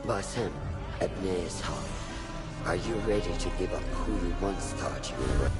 Basim, Ebne's are you ready to give up who you once thought you were?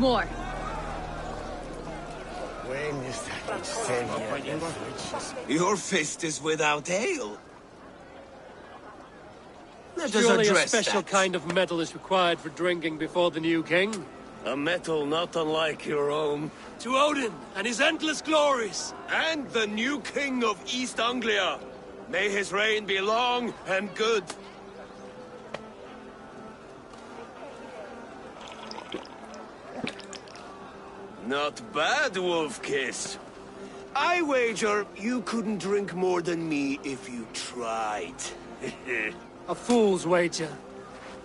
More. Your fist is without ale. Let us Surely a address special that. kind of metal is required for drinking before the new king. A metal not unlike your own. To Odin and his endless glories. And the new king of East Anglia. May his reign be long and good. Not bad, Wolf-Kiss. I wager you couldn't drink more than me if you tried. A fool's wager.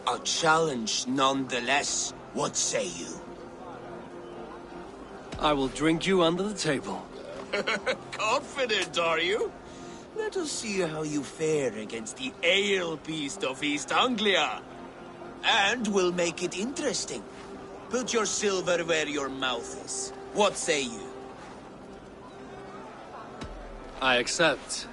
A challenge nonetheless. What say you? I will drink you under the table. Confident, are you? Let us see how you fare against the ale beast of East Anglia. And we'll make it interesting. Put your silver where your mouth is. What say you? I accept.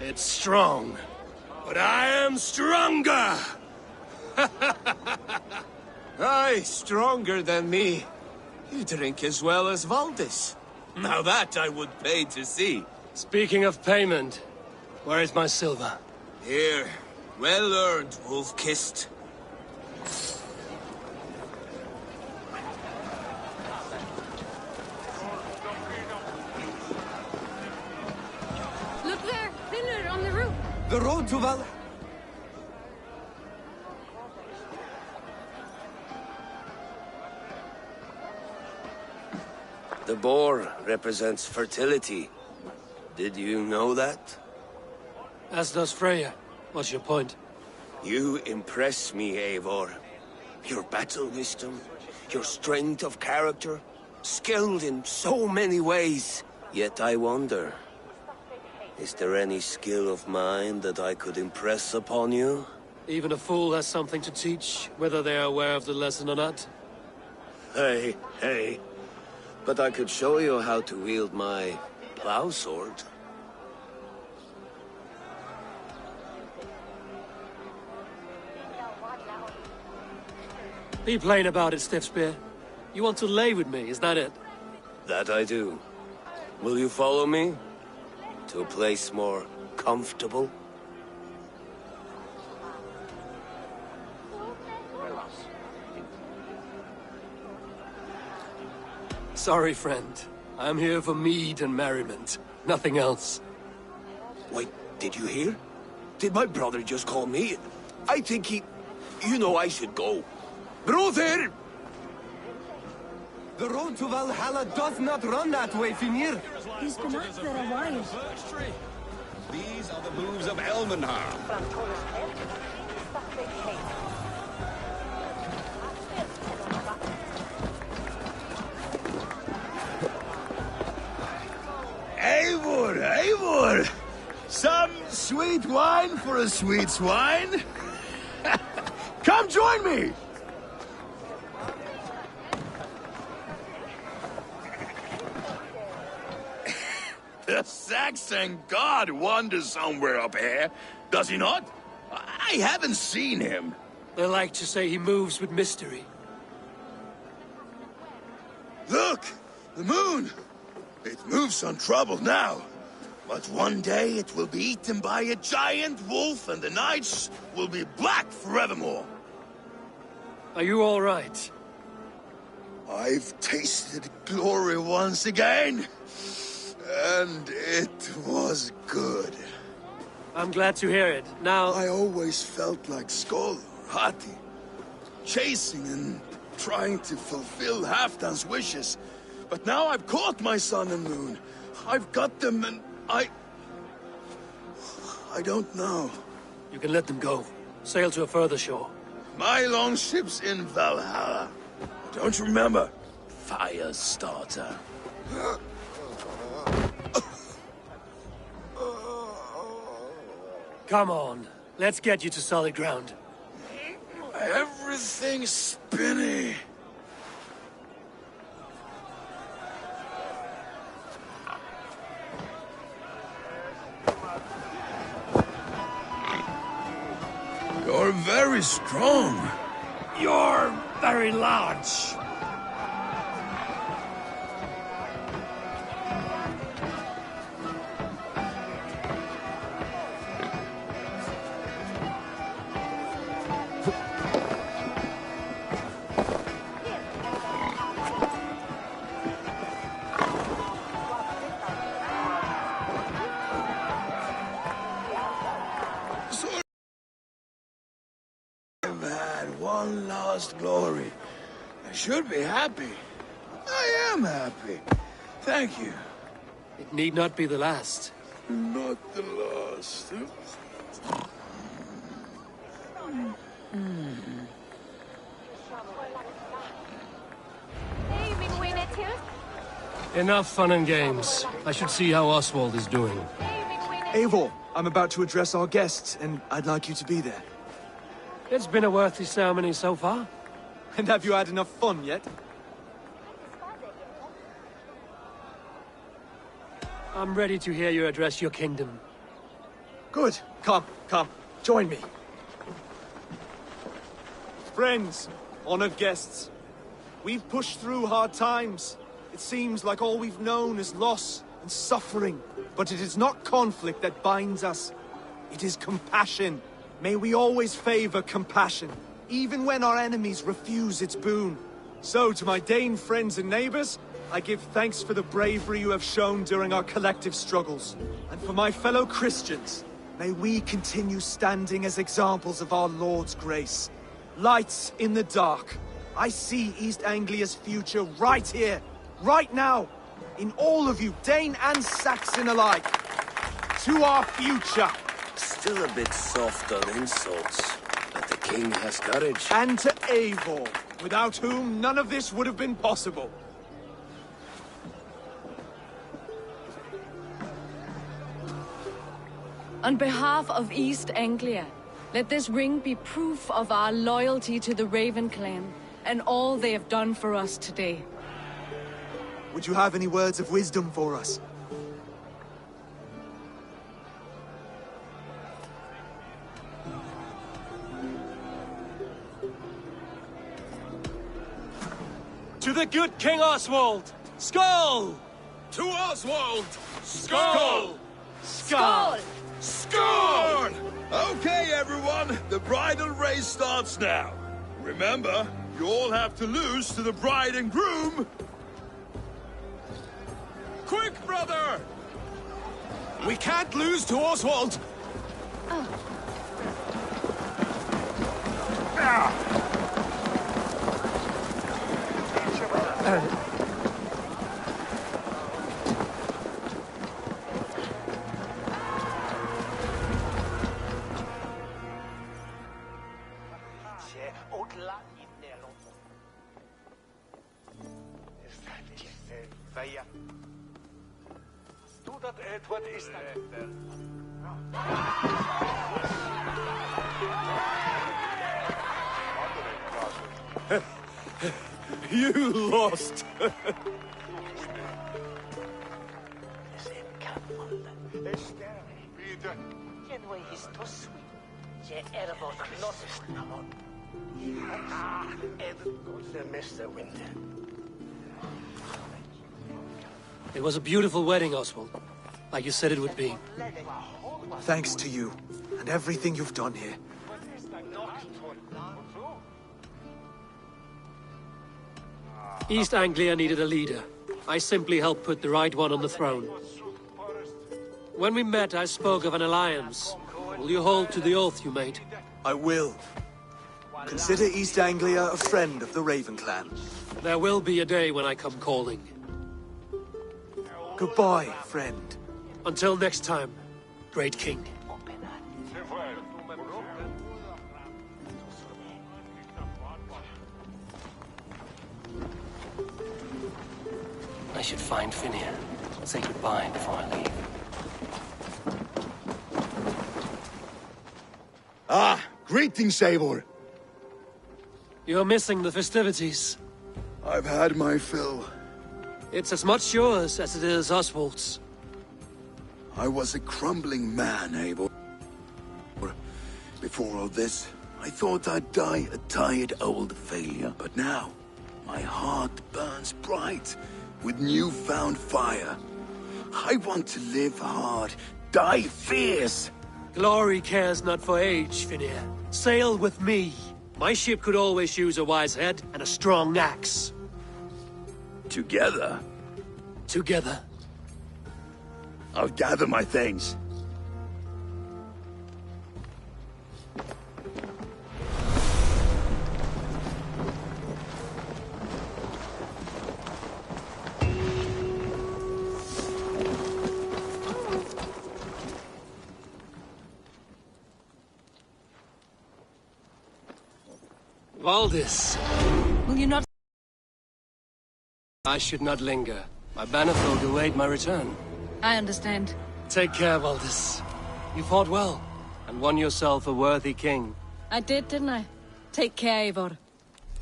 It's strong, but I am stronger! Aye, stronger than me. You drink as well as Valdis. Now that I would pay to see. Speaking of payment, where is my silver? Here, well earned, wolf-kissed. Look there, thinner on the roof. The road to Valhalla. The boar represents fertility. Did you know that? As does Freya. What's your point? You impress me, Eivor. Your battle wisdom, your strength of character, skilled in so many ways. Yet I wonder, is there any skill of mine that I could impress upon you? Even a fool has something to teach, whether they are aware of the lesson or not. Hey. But I could show you how to wield my plow sword. Be plain about it, Stiffspear. You want to lay with me, is that it? That I do. Will you follow me? To a place more comfortable? Sorry, friend. I'm here for mead and merriment. Nothing else. Wait, did you hear? Did my brother just call me? I think he... You know I should go. Brother! The road to Valhalla does not run that way, Finir. He's been up there a while. These are the moves of Elmenhar. Eivor! Some sweet wine for a sweet swine? Come join me! The Saxon god wanders somewhere up here, does he not? I haven't seen him. They like to say he moves with mystery. Look! The moon! It moves untroubled now. But one day it will be eaten by a giant wolf and the nights will be black forevermore. Are you all right? I've tasted glory once again. And it was good. I'm glad to hear it. Now... I always felt like Skoll, Hati, chasing and trying to fulfill Halfdan's wishes. But now I've caught my sun and moon. I've got them and I don't know. You can let them go. Sail to a further shore. My longship's in Valhalla. Don't you remember? Fire starter. Come on. Let's get you to solid ground. Everything's spinny. You're very strong. You're very large. I've had one last glory. I should be happy. I am happy. Thank you. It need not be the last. Not the last. Enough fun and games. I should see how Oswald is doing. Eivor, I'm about to address our guests, and I'd like you to be there. It's been a worthy ceremony so far. And have you had enough fun yet? I'm ready to hear you address your kingdom. Good. Come, come. Join me. Friends, honored guests. We've pushed through hard times. It seems like all we've known is loss and suffering. But it is not conflict that binds us. It is compassion. May we always favor compassion, even when our enemies refuse its boon. So, to my Dane friends and neighbors, I give thanks for the bravery you have shown during our collective struggles. And for my fellow Christians, may we continue standing as examples of our Lord's grace. Lights in the dark. I see East Anglia's future right here, right now, in all of you, Dane and Saxon alike. To our future. Still a bit soft on insults, but the king has courage. And to Eivor, without whom none of this would have been possible. On behalf of East Anglia, let this ring be proof of our loyalty to the Raven clan and all they have done for us today. Would you have any words of wisdom for us? To the good King Oswald! Skull! To Oswald! Skull! Skål! Scorn! Okay, everyone, the bridal race starts now. Remember, you all have to lose to the bride and groom. Quick, brother! We can't lose to Oswald! You lost! It was a beautiful wedding, Oswald. Like you said it would be. Thanks to you, and everything you've done here. East Anglia needed a leader. I simply helped put the right one on the throne. When we met, I spoke of an alliance. Will you hold to the oath you made? I will. Consider East Anglia a friend of the Raven clan. There will be a day when I come calling. Goodbye, friend. Until next time, great king. I should find Finir. Say goodbye before I leave. Ah, greetings, Eivor. You're missing the festivities. I've had my fill. It's as much yours as it is Oswald's. I was a crumbling man, Eivor. Before all this, I thought I'd die a tired old failure. But now, my heart burns bright with newfound fire. I want to live hard, die fierce. Glory cares not for age, Finir. Sail with me. My ship could always use a wise head and a strong axe. Together, Together. I'll gather my things. Valdis. Will you not? I should not linger. My bannerfolk await my return. I understand. Take care, Valdis. You fought well, and won yourself a worthy king. I did, didn't I? Take care, Eivor.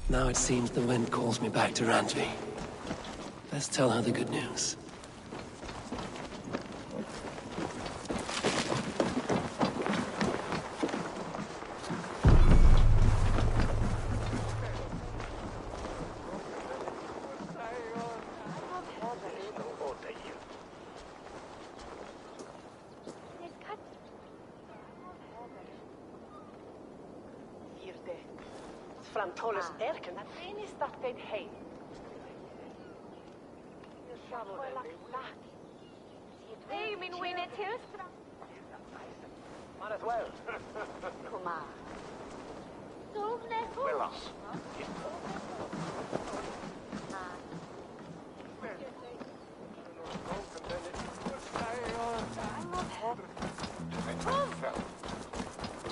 Now it seems the wind calls me back to Randvi. Let's tell her the good news. Tolles Erken. Wen is dat geen heen? Hey, min winner till. Might as well. Kom maar. Toch net goed. Willas.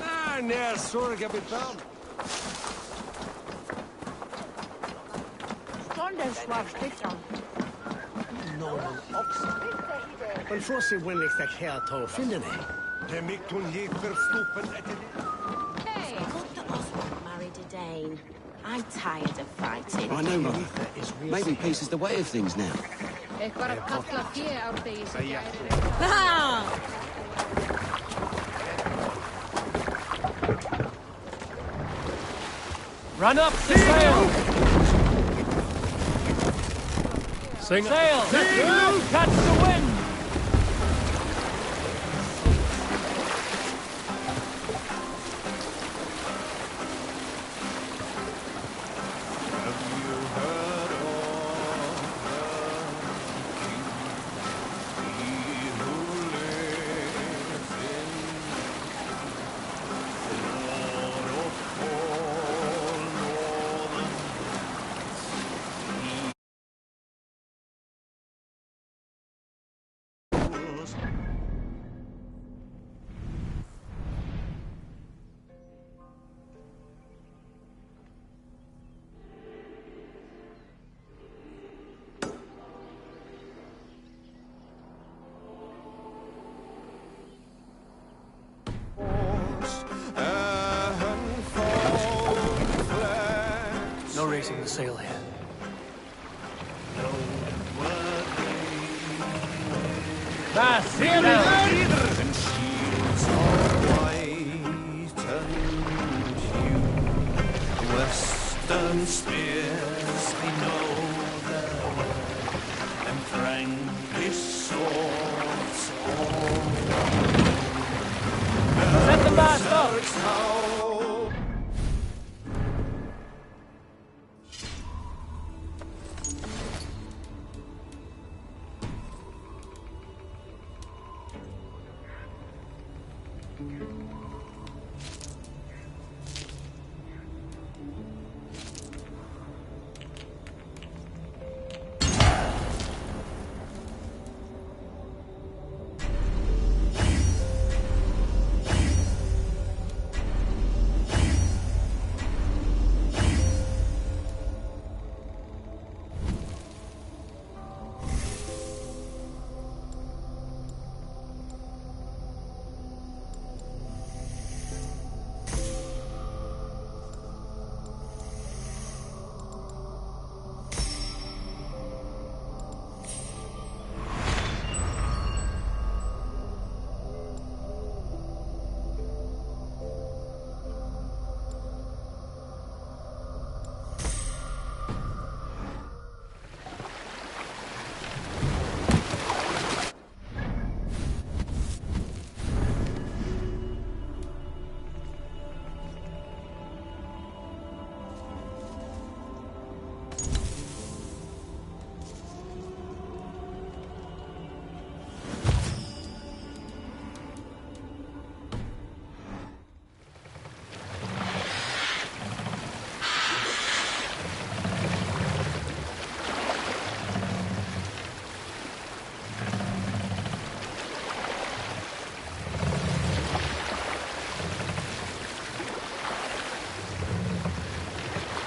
Ah, nee, sorry, kapitein. Stånden svarstickan. Någon också. Men får se when ik tak här tar finner ni. Det mitt hon gick för stoppen efter Hey. Dr. Oswald married a Dane. I'm tired of fighting. I know, Mother. Maybe peace is the way of things now. Ehkä var kastla pie autteisi. Run up the sail! Sing sail! Catch the wind! No raising the sail here. Fast! Sail And shields are white and hue. Western spears, they know their way, and Frankish swords all. Set the mast up!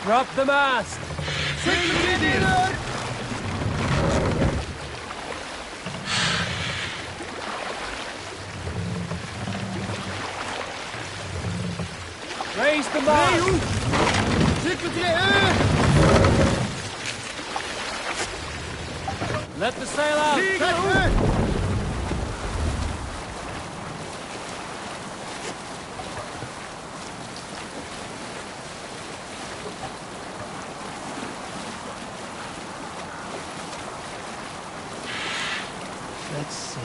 Drop the mast! Raise the mast! Let the sail out! Let's see.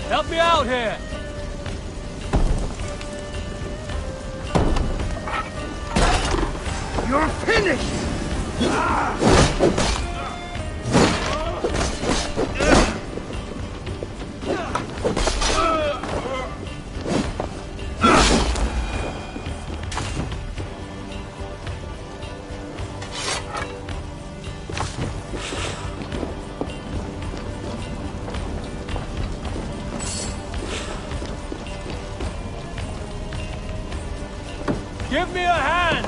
Help me out here! You're finished! Give me a hand!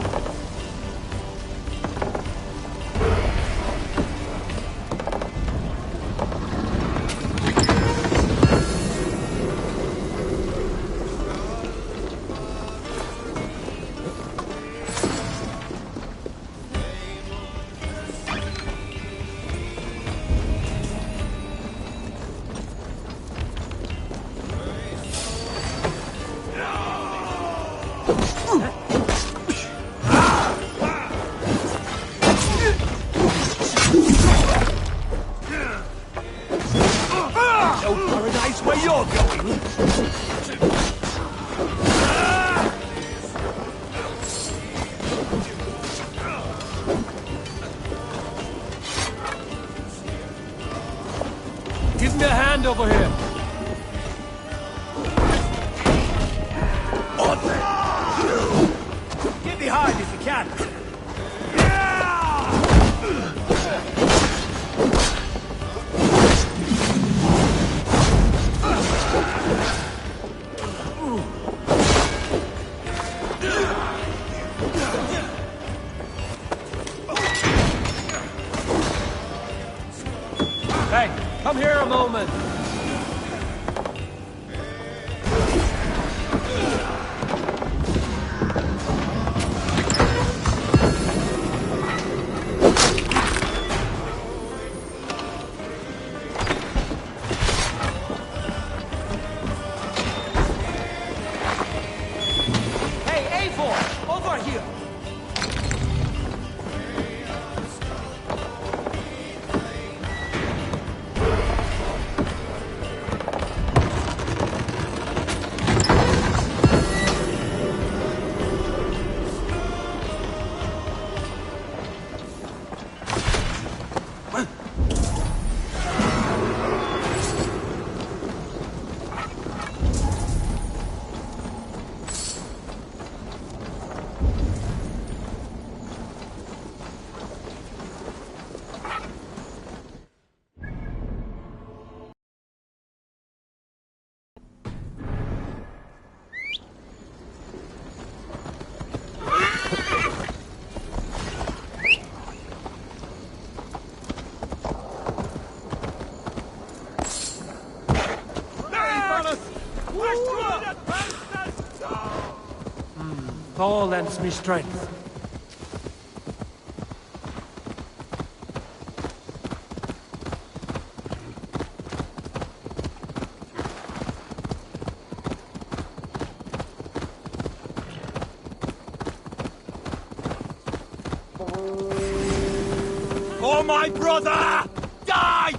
Where you're going? Give me a hand over here. Get behind if you can. Hey, come here a moment. Hey, A4, over here. Thor lends me strength. For my brother! Die!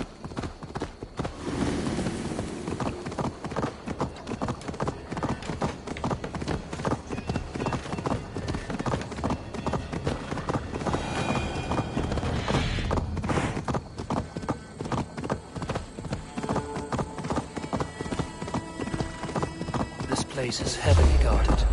This place is heavily guarded.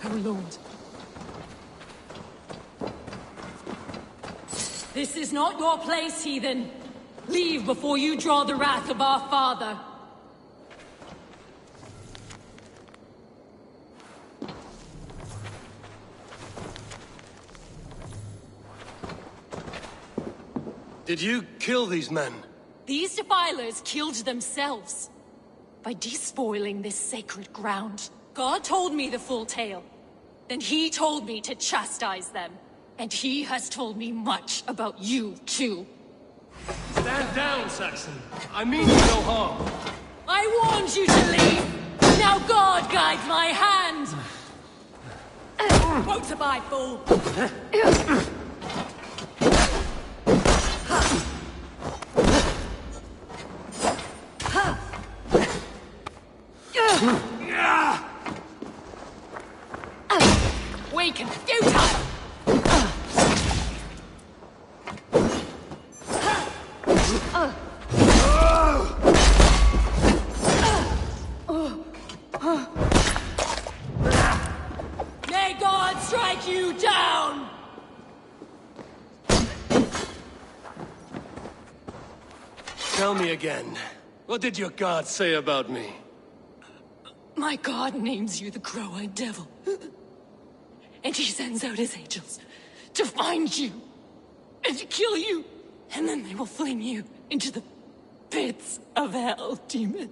Oh, Lord. This is not your place, heathen. Leave before you draw the wrath of our father. Did you kill these men? These defilers killed themselves by despoiling this sacred ground. God told me the full tale. Then he told me to chastise them. And he has told me much about you, too. Stand down, Saxon. I mean you no harm. I warned you to leave. Now God guides my hand. Won't survive, fool. Weak and futile! May God strike you down! Tell me again. What did your god say about me? My God names you the Crow-Eyed Devil. And he sends out his angels to find you and to kill you. And then they will fling you into the pits of hell, demon.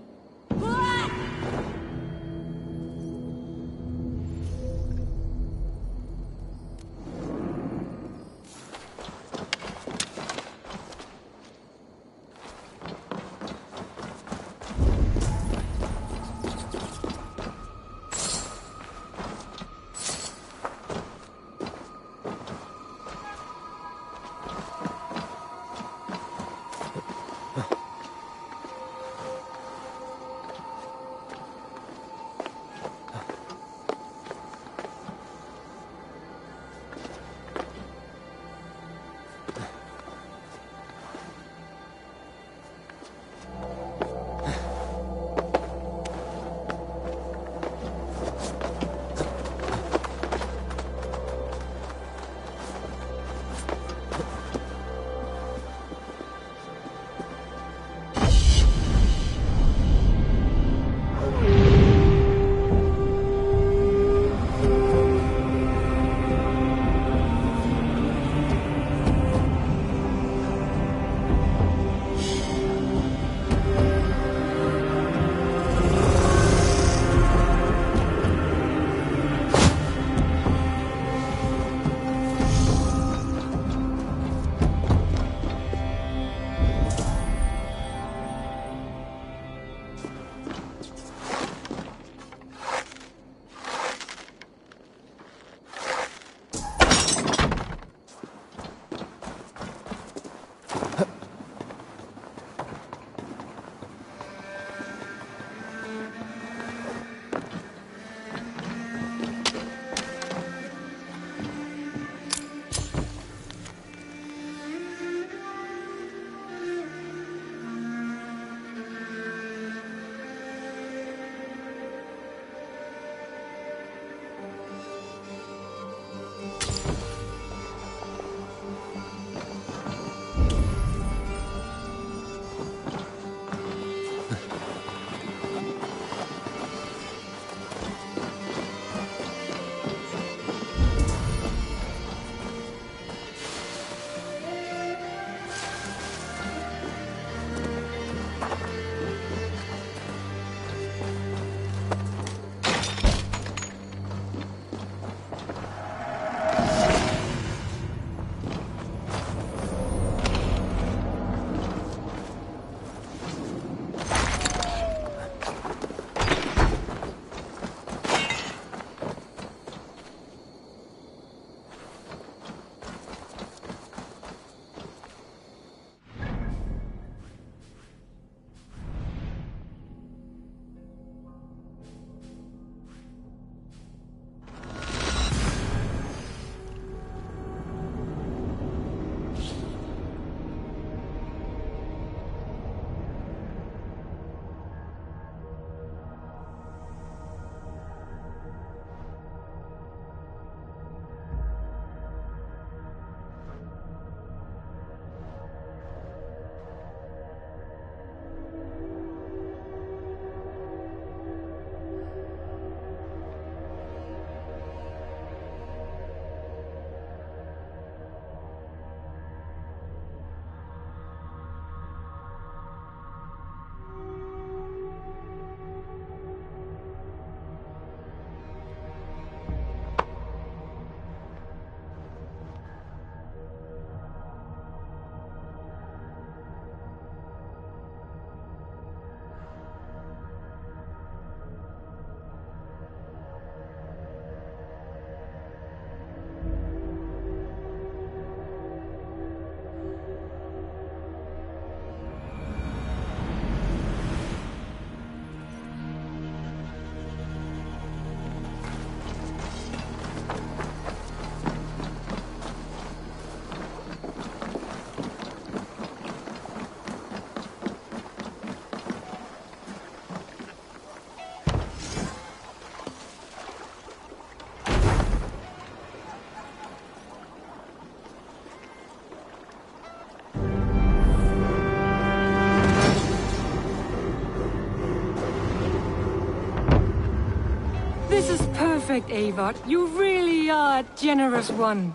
perfect, Eivor. You really are a generous one.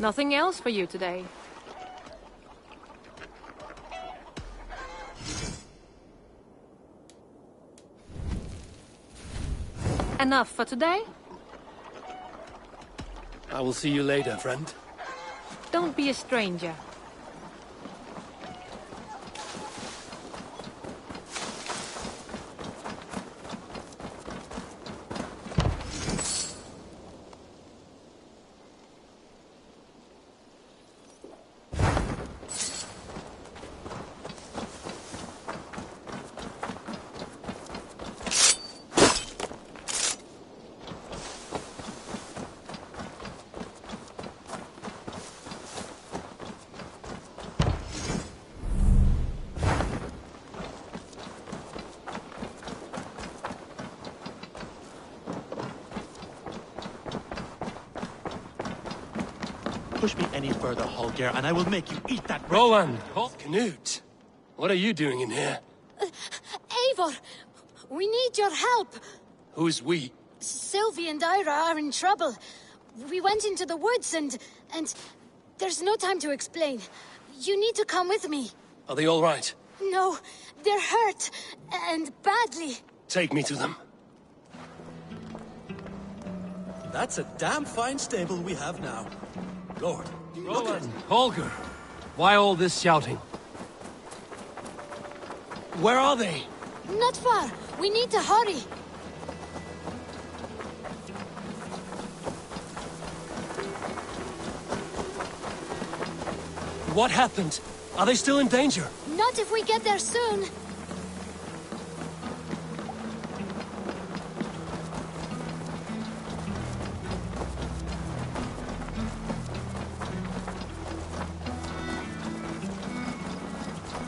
Nothing else for you today? Enough for today? I will see you later, friend. Don't be a stranger. Push me any further, Holger, and I will make you eat that... Roland! Knut! What are you doing in here? Eivor! We need your help! Who's we? Sylvie and Ira are in trouble. We went into the woods and... There's no time to explain. You need to come with me. Are they all right? No, they're hurt. And badly. Take me to them. That's a damn fine stable we have now. Lord, Roland! Holger! Why all this shouting? Where are they? Not far. We need to hurry. What happened? Are they still in danger? Not if we get there soon.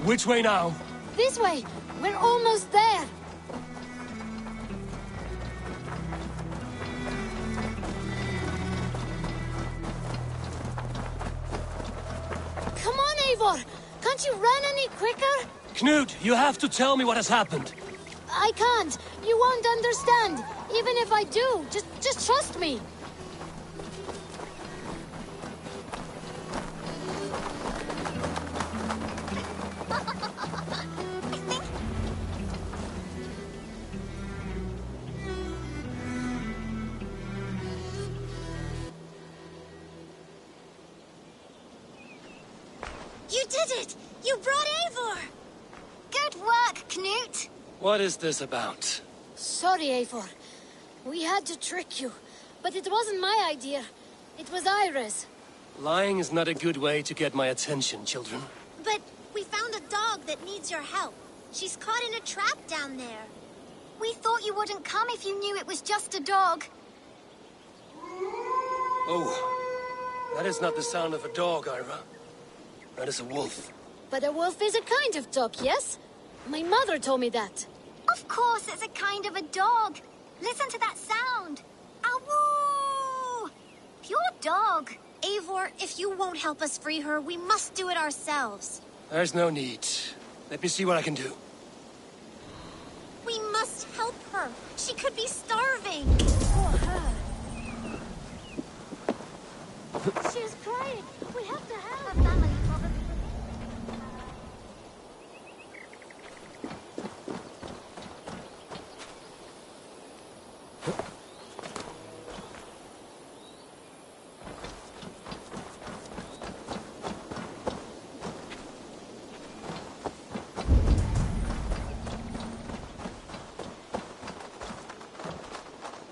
Which way now? This way. We're almost there. Come on, Eivor. Can't you run any quicker? Knut, you have to tell me what has happened. I can't. You won't understand. Even if I do, just trust me. You did it! You brought Eivor! Good work, Knut! What is this about? Sorry, Eivor. We had to trick you. But it wasn't my idea. It was Ira's. Lying is not a good way to get my attention, children. But we found a dog that needs your help. She's caught in a trap down there. We thought you wouldn't come if you knew it was just a dog. Oh, that is not the sound of a dog, Ira. That is a wolf. But a wolf is a kind of dog, yes? My mother told me that. Of course it's a kind of a dog. Listen to that sound. Awoo! Pure dog. Eivor, if you won't help us free her, we must do it ourselves. There's no need. Let me see what I can do. We must help her. She could be starving. Poor her. She's crying. We have to help. Her family probably...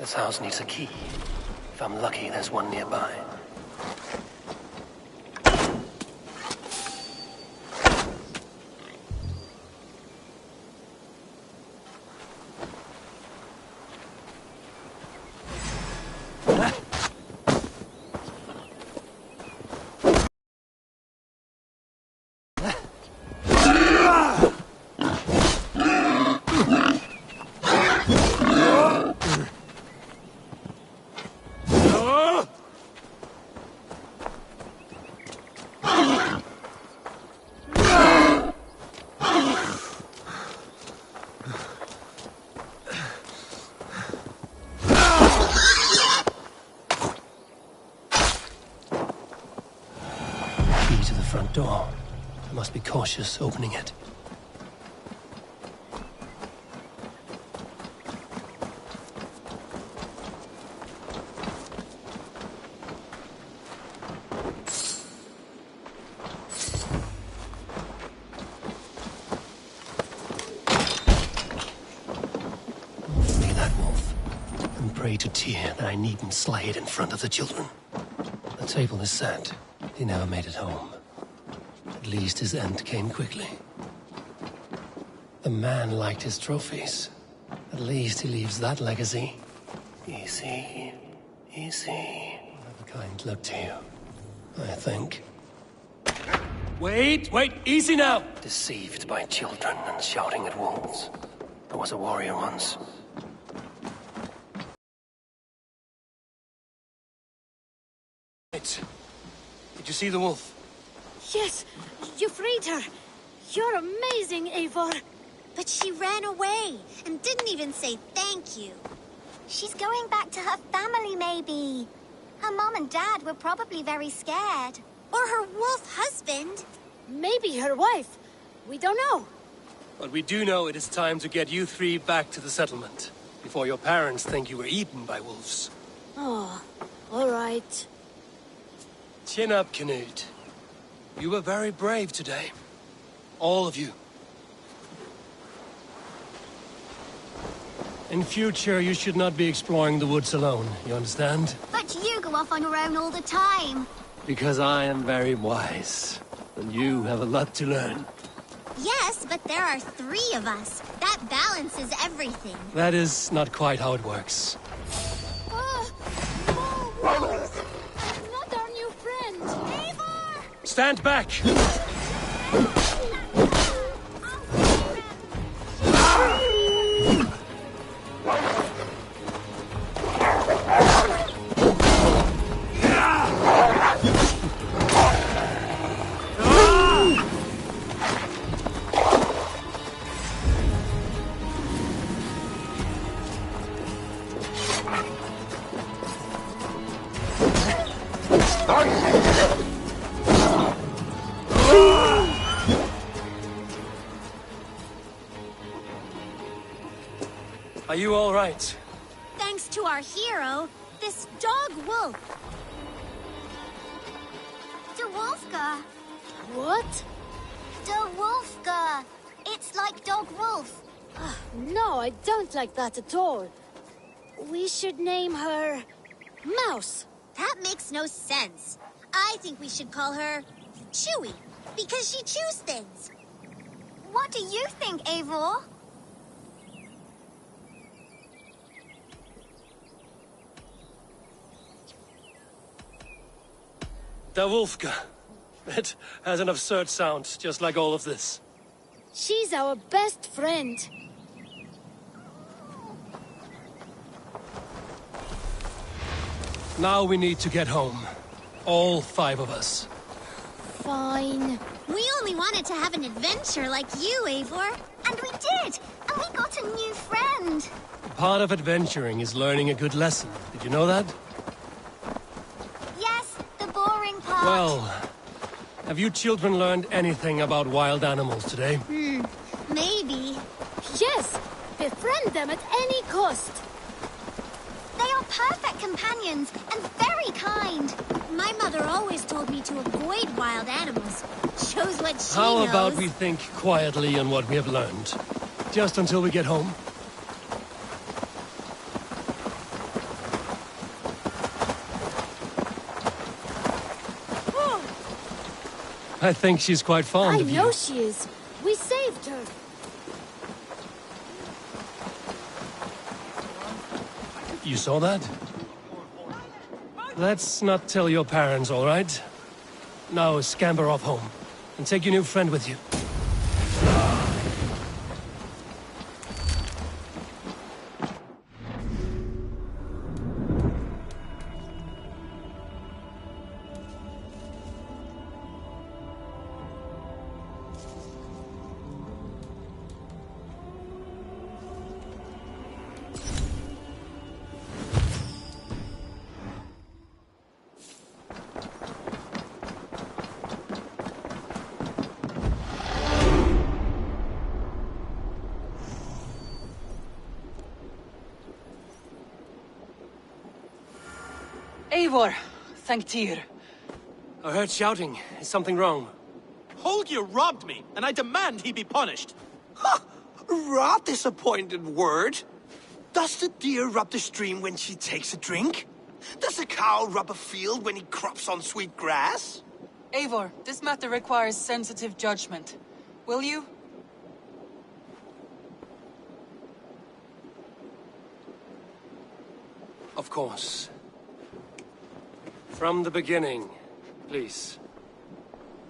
This house needs a key. If I'm lucky, there's one nearby. Front door. I must be cautious opening it. Free that wolf, and pray to Tyr that I needn't slay it in front of the children. The table is set. He never made it home. At least his end came quickly. The man liked his trophies. At least he leaves that legacy. Easy. Easy. I have a kind look to you, I think. Wait! Easy now! Deceived by children and shouting at wolves. I was a warrior once. Did you see the wolf? Yes, you freed her. You're amazing, Eivor. But she ran away and didn't even say thank you. She's going back to her family, maybe. Her mom and dad were probably very scared. Or her wolf husband. Maybe her wife. We don't know. But we do know it is time to get you three back to the settlement. Before your parents think you were eaten by wolves. Oh, all right. Chin up, Canute. You were very brave today. All of you. In future, you should not be exploring the woods alone, you understand? But you go off on your own all the time. Because I am very wise, and you have a lot to learn. Yes, but there are 3 of us. That balances everything. That is not quite how it works. More wolves! Not our new friend! Eivor! Stand back! Are you all right? Thanks to our hero, this dog wolf. De Wolfka. What? De Wolfka. It's like dog wolf. No, I don't like that at all. We should name her... Mouse. That makes no sense. I think we should call her Chewy, because she chews things. What do you think, Eivor? Da Wolfka. It has an absurd sound, just like all of this. She's our best friend. Now we need to get home. All 5 of us. Fine. We only wanted to have an adventure like you, Eivor. And we did! And we got a new friend! Part of adventuring is learning a good lesson. Did you know that? Yes, the boring part. Well, have you children learned anything about wild animals today? Maybe. Yes! Befriend them at any cost! They are perfect companions and very kind. My mother always told me to avoid wild animals. Shows what she How knows. about we think quietly on what we have learned? Just until we get home? I think she's quite fond of you. I know she is. We saved her. You saw that? Let's not tell your parents, all right? Now scamper off home, and take your new friend with you. Eivor, thank Tyr. I heard shouting. Is something wrong? Holger robbed me, and I demand he be punished. Ha! Rot disappointed word. Does the deer rub the stream when she takes a drink? Does the cow rub a field when he crops on sweet grass? Eivor, this matter requires sensitive judgment. Will you? Of course. From the beginning, please.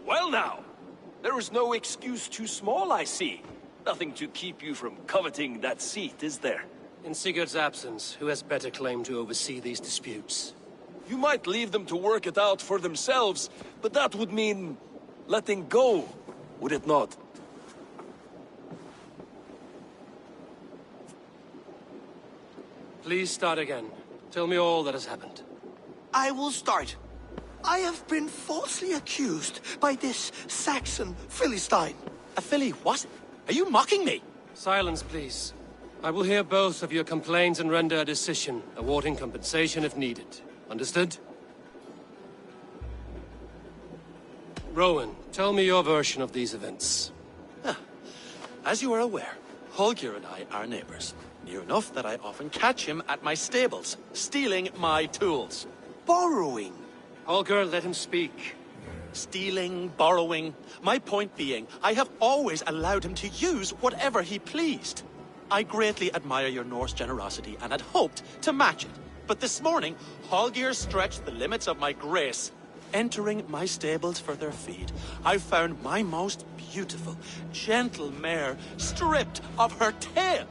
Well now, there is no excuse too small, I see. Nothing to keep you from coveting that seat, is there? In Sigurd's absence, who has better claim to oversee these disputes? You might leave them to work it out for themselves, but that would mean letting go, would it not? Please start again. Tell me all that has happened. I will start. I have been falsely accused by this Saxon Philistine. A Philly what? Are you mocking me? Silence, please. I will hear both of your complaints and render a decision, awarding compensation if needed. Understood? Rowan, tell me your version of these events. As you are aware, Holger and I are neighbors. Near enough that I often catch him at my stables, stealing my tools. Borrowing. Holger, let him speak. Stealing, borrowing. My point being, I have always allowed him to use whatever he pleased. I greatly admire your Norse generosity and had hoped to match it. But this morning, Holger stretched the limits of my grace. Entering my stables for their feed, I found my most beautiful, gentle mare stripped of her tail.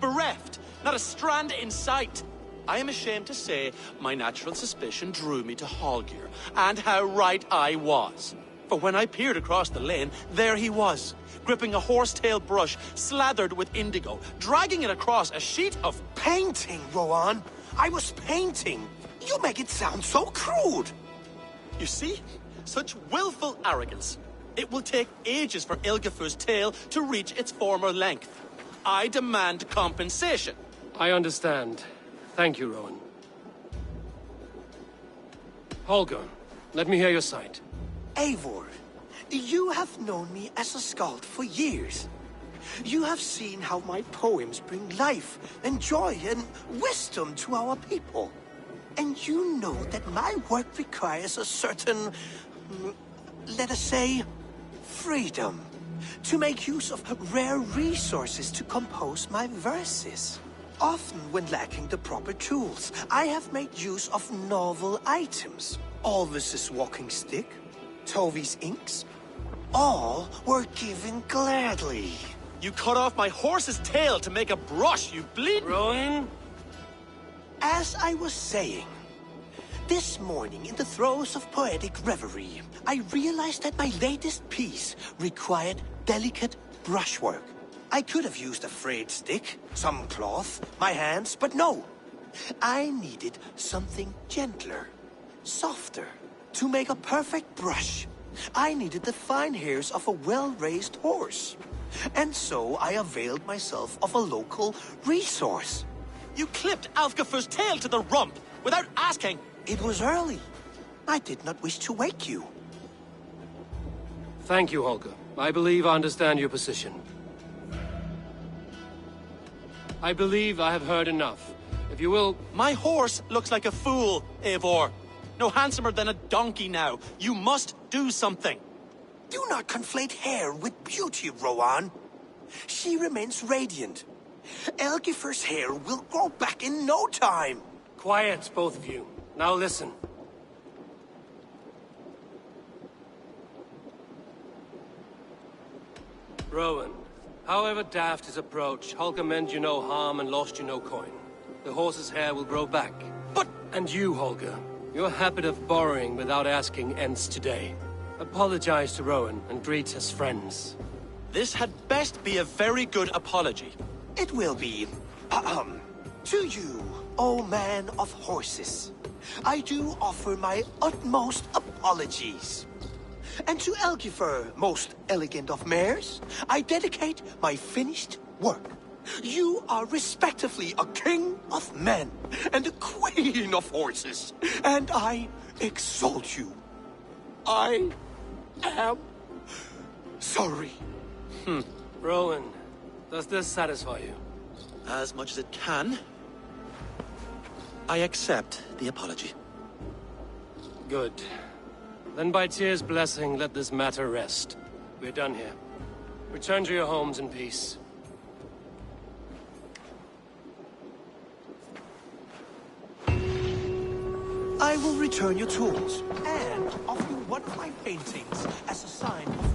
Bereft, not a strand in sight. I am ashamed to say my natural suspicion drew me to Holger, and how right I was. For when I peered across the lane, there he was, gripping a horsetail brush slathered with indigo, dragging it across a sheet of painting, Rowan. I was painting. You make it sound so crude. You see? Such willful arrogance. It will take ages for Ilgafur's tail to reach its former length. I demand compensation. I understand. Thank you, Rowan. Holger, let me hear your side. Eivor, you have known me as a skald for years. You have seen how my poems bring life and joy and wisdom to our people. And you know that my work requires a certain, let us say, freedom. To make use of rare resources to compose my verses. Often when lacking the proper tools, I have made use of novel items. Alvis's walking stick, Tovi's inks, all were given gladly. You cut off my horse's tail to make a brush, you bleed... Rowan? As I was saying, this morning in the throes of poetic reverie, I realized that my latest piece required delicate brushwork. I could have used a frayed stick, some cloth, my hands, but no. I needed something gentler, softer. To make a perfect brush, I needed the fine hairs of a well-raised horse. And so I availed myself of a local resource. You clipped Alfgafur's tail to the rump without asking. It was early. I did not wish to wake you. Thank you, Holger. I believe I understand your position. I believe I have heard enough. If you will... My horse looks like a fool, Eivor. No handsomer than a donkey now. You must do something. Do not conflate hair with beauty, Rowan. She remains radiant. Elgifer's hair will grow back in no time. Quiet, both of you. Now listen. Rowan, however daft his approach, Holger meant you no harm and lost you no coin. The horse's hair will grow back. But... And you, Holger, your habit of borrowing without asking ends today. Apologize to Rowan and greet as friends. This had best be a very good apology. It will be. To you, O man of horses, I do offer my utmost apologies. And to Elgifer, most elegant of mares, I dedicate my finished work. You are respectively a king of men and a queen of horses, and I exalt you. I am sorry. Rowan, does this satisfy you? As much as it can. I accept the apology. Good. Then by Tyr's blessing, let this matter rest. We're done here. Return to your homes in peace. I will return your tools and offer you one of my paintings as a sign of...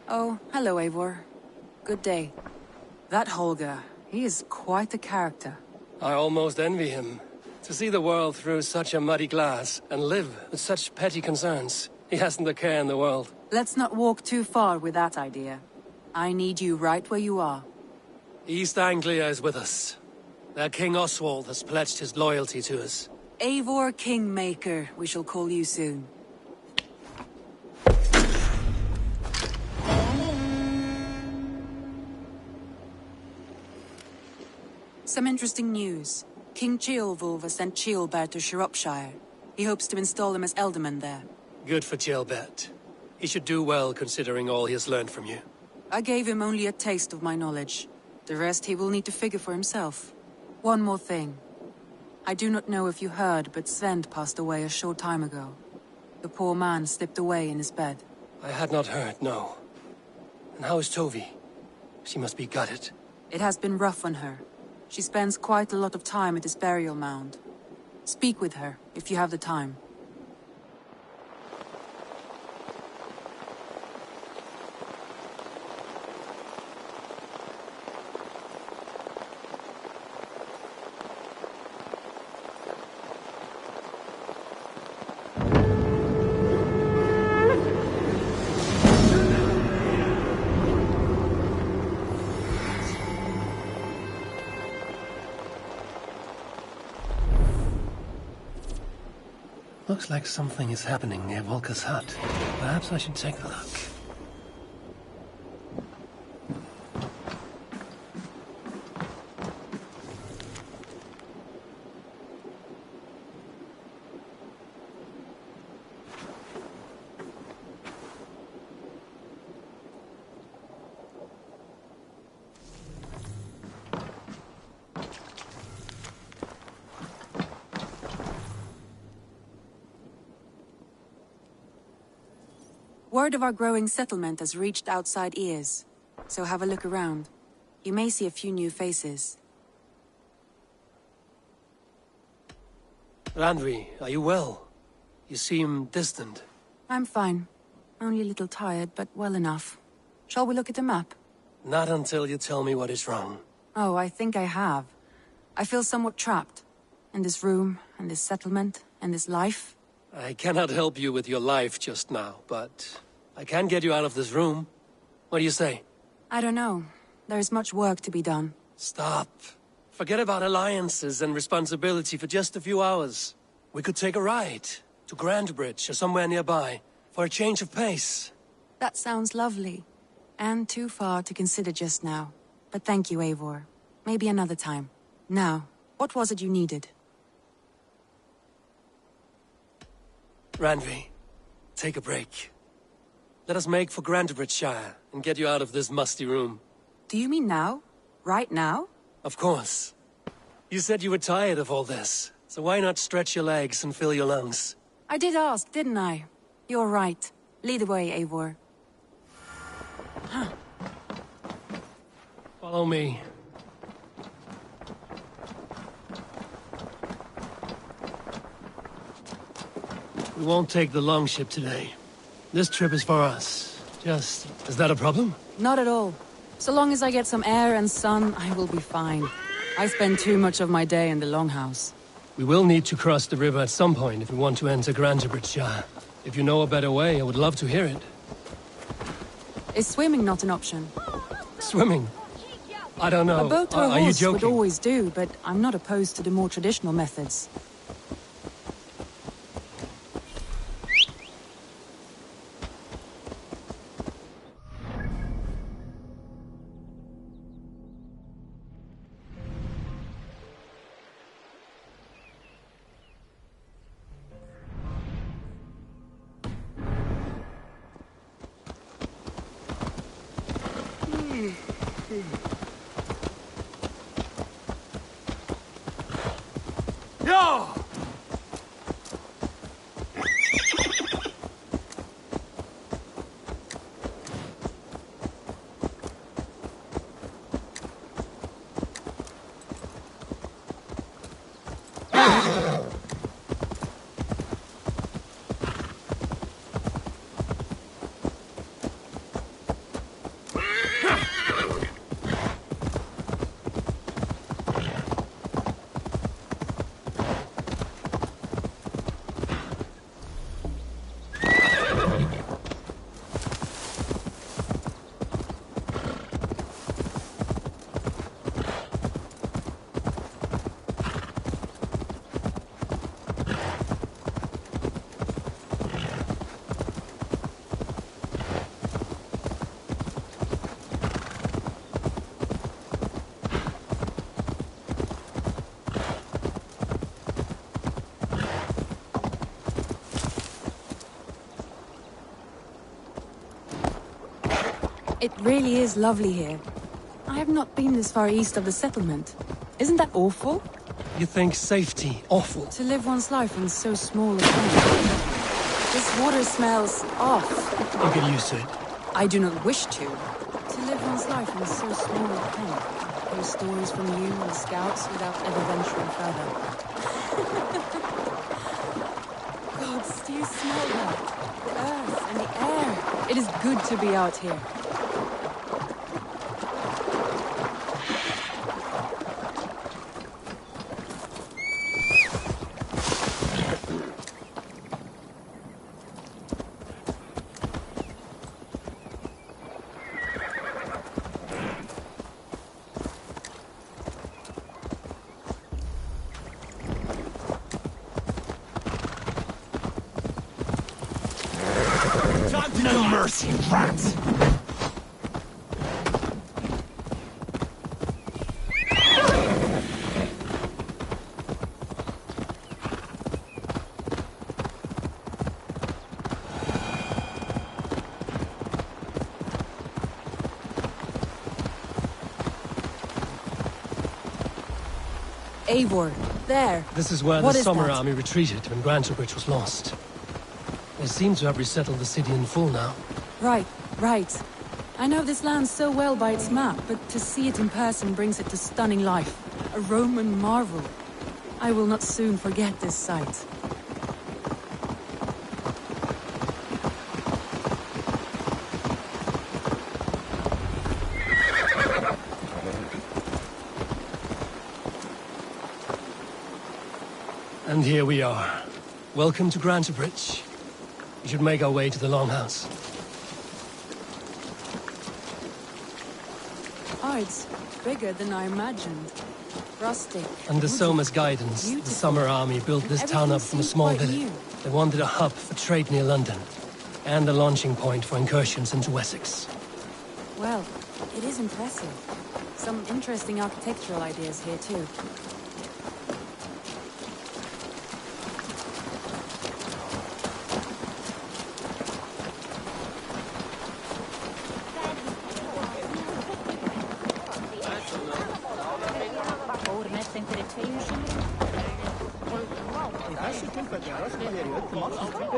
Oh, hello, Eivor. Good day. That Holger, he is quite a character. I almost envy him. To see the world through such a muddy glass and live with such petty concerns. He hasn't a care in the world. Let's not walk too far with that idea. I need you right where you are. East Anglia is with us. Their King Oswald has pledged his loyalty to us. Eivor Kingmaker, we shall call you soon. Some interesting news. King Ceolwulf has sent Ceolbert to Shropshire. He hopes to install him as Elderman there. Good for Ceolbert. He should do well considering all he has learned from you. I gave him only a taste of my knowledge. The rest he will need to figure for himself. One more thing. I do not know if you heard, but Svend passed away a short time ago. The poor man slipped away in his bed. I had not heard, no. And how is Tovi? She must be gutted. It has been rough on her. She spends quite a lot of time at his burial mound. Speak with her, if you have the time. Looks like something is happening near Volker's hut. Perhaps I should take a look. Word of our growing settlement has reached outside ears, so have a look around. You may see a few new faces. Randvi, are you well? You seem distant. I'm fine. Only a little tired, but well enough. Shall we look at the map? Not until you tell me what is wrong. Oh, I think I have. I feel somewhat trapped. In this room, and this settlement, and this life. I cannot help you with your life just now, but I can get you out of this room. What do you say? I don't know. There is much work to be done. Stop. Forget about alliances and responsibility for just a few hours. We could take a ride. To Grandbridge or somewhere nearby, for a change of pace. That sounds lovely. And too far to consider just now. But thank you, Eivor. Maybe another time. Now, what was it you needed? Randvi, take a break. Let us make for Grandbridgeshire and get you out of this musty room. Do you mean now? Right now? Of course. You said you were tired of all this, so why not stretch your legs and fill your lungs? I did ask, didn't I? You're right. Lead the way, Eivor. Follow me. We won't take the longship today. This trip is for us. Is that a problem? Not at all. So long as I get some air and sun, I will be fine. I spend too much of my day in the longhouse. We will need to cross the river at some point if we want to enter Grandbridgeshire. If you know a better way, I would love to hear it. Is swimming not an option? Swimming? I don't know. A boat or a Are you horse would joking? always do, but I'm not opposed to the more traditional methods. Yo! It really is lovely here. I have not been this far east of the settlement. Isn't that awful? You think safety awful? To live one's life in so small a town. This water smells off. You get used to it. I do not wish to. To live one's life in so small a pen. Hear stories from you and the scouts without ever venturing further. Gods, do you smell that? The earth and the air. It is good to be out here. No mercy, rats! Eivor, there. This is where What the is Summer that? Army retreated when Grantebridge was lost. They seem to have resettled the city in full now. Right. I know this land so well by its map, but to see it in person brings it to stunning life. A Roman marvel. I will not soon forget this sight. And here we are. Welcome to Grantebridge. We should make our way to the Longhouse. Oh, it's bigger than I imagined. Rustic. Under Soma's guidance, the Summer Army built this town up from a small village. They wanted a hub for trade near London, and a launching point for incursions into Wessex. Well, it is impressive. Some interesting architectural ideas here, too.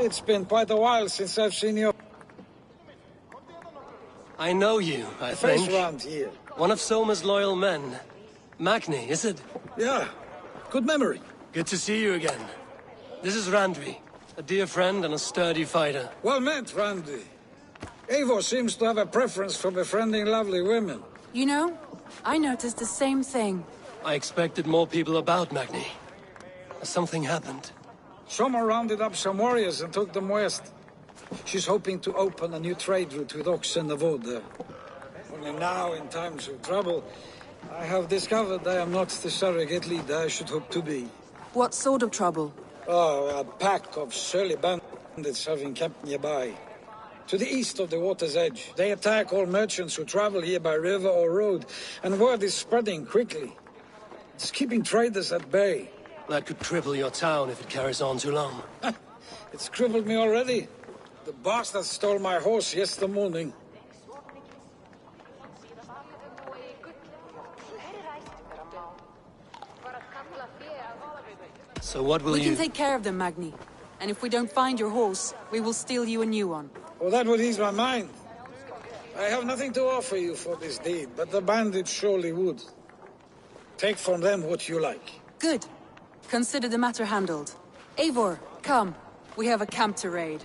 It's been quite a while since I've seen you. I know you, I Face think. round here. One of Soma's loyal men. Magni, is it? Yeah. Good memory. Good to see you again. This is Randvi, a dear friend and a sturdy fighter. Well met, Randy. Eivor seems to have a preference for befriending lovely women. You know, I noticed the same thing. I expected more people about Magni. Something happened. Soma rounded up some warriors and took them west. She's hoping to open a new trade route with oxen and wood. Only now, in times of trouble, I have discovered I am not the surrogate leader I should hope to be. What sort of trouble? Oh, a pack of surly bandits have encamped nearby. To the east of the water's edge. They attack all merchants who travel here by river or road, and word is spreading quickly. It's keeping traders at bay. That could cripple your town if it carries on too long. It's crippled me already. The bastard stole my horse yesterday morning. So what will We you... can take care of them, Magni. And if we don't find your horse, we will steal you a new one. Well, that would ease my mind. I have nothing to offer you for this deed, but the bandits surely would. Take from them what you like. Good. Consider the matter handled. Eivor, come. We have a camp to raid.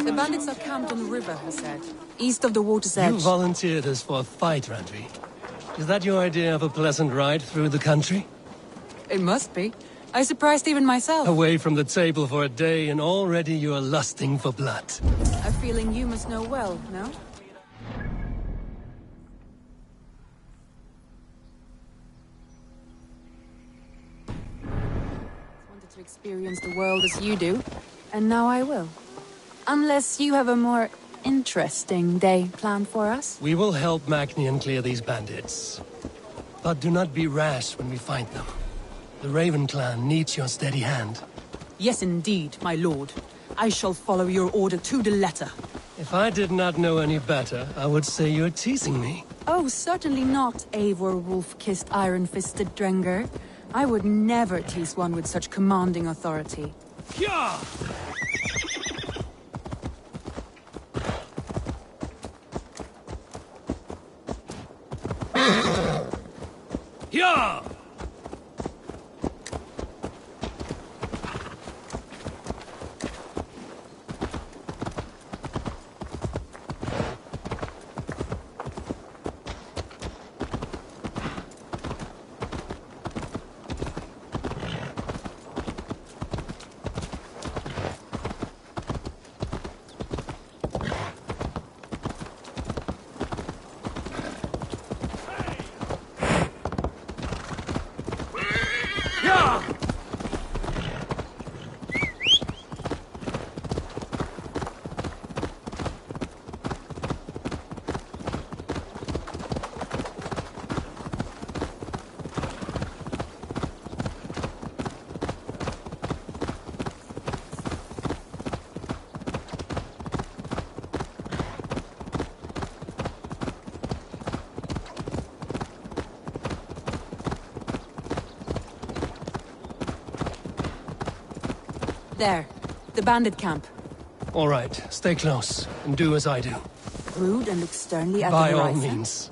The bandits are camped on the river, he said. East of the water's edge. You volunteered us for a fight, Randvi. Is that your idea of a pleasant ride through the country? It must be. I surprised even myself. Away from the table for a day and already you are lusting for blood. A feeling you must know well, no? Wanted to experience the world as you do, and now I will. Unless you have a more interesting day planned for us? We will help Magnian clear these bandits. But do not be rash when we find them. The Raven clan needs your steady hand. Yes, indeed, my lord. I shall follow your order to the letter. If I did not know any better, I would say you're teasing me. Oh, certainly not, Eivor wolf-kissed iron-fisted Drenger. I would never tease one with such commanding authority. Yeah! Yeah! There. The bandit camp. All right, stay close, and do as I do. Rude and look sternly at By the all horizon. means.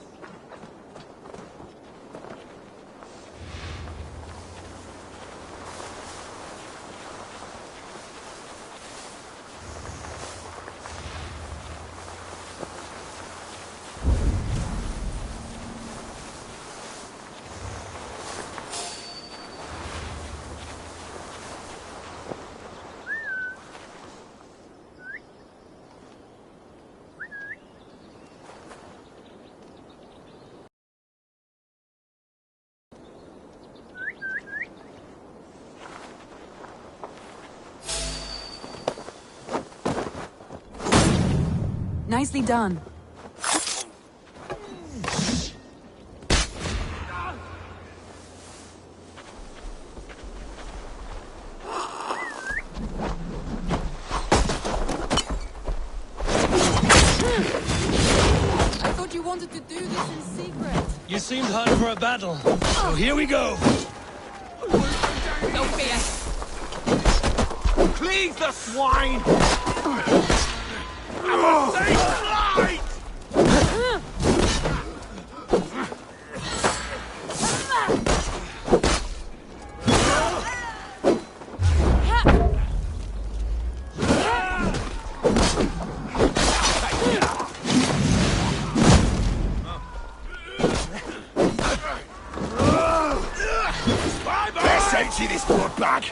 Nicely done. I thought you wanted to do this in secret. You seemed hot for a battle, so here we go. No fear. Please, the swine! See this blood bag?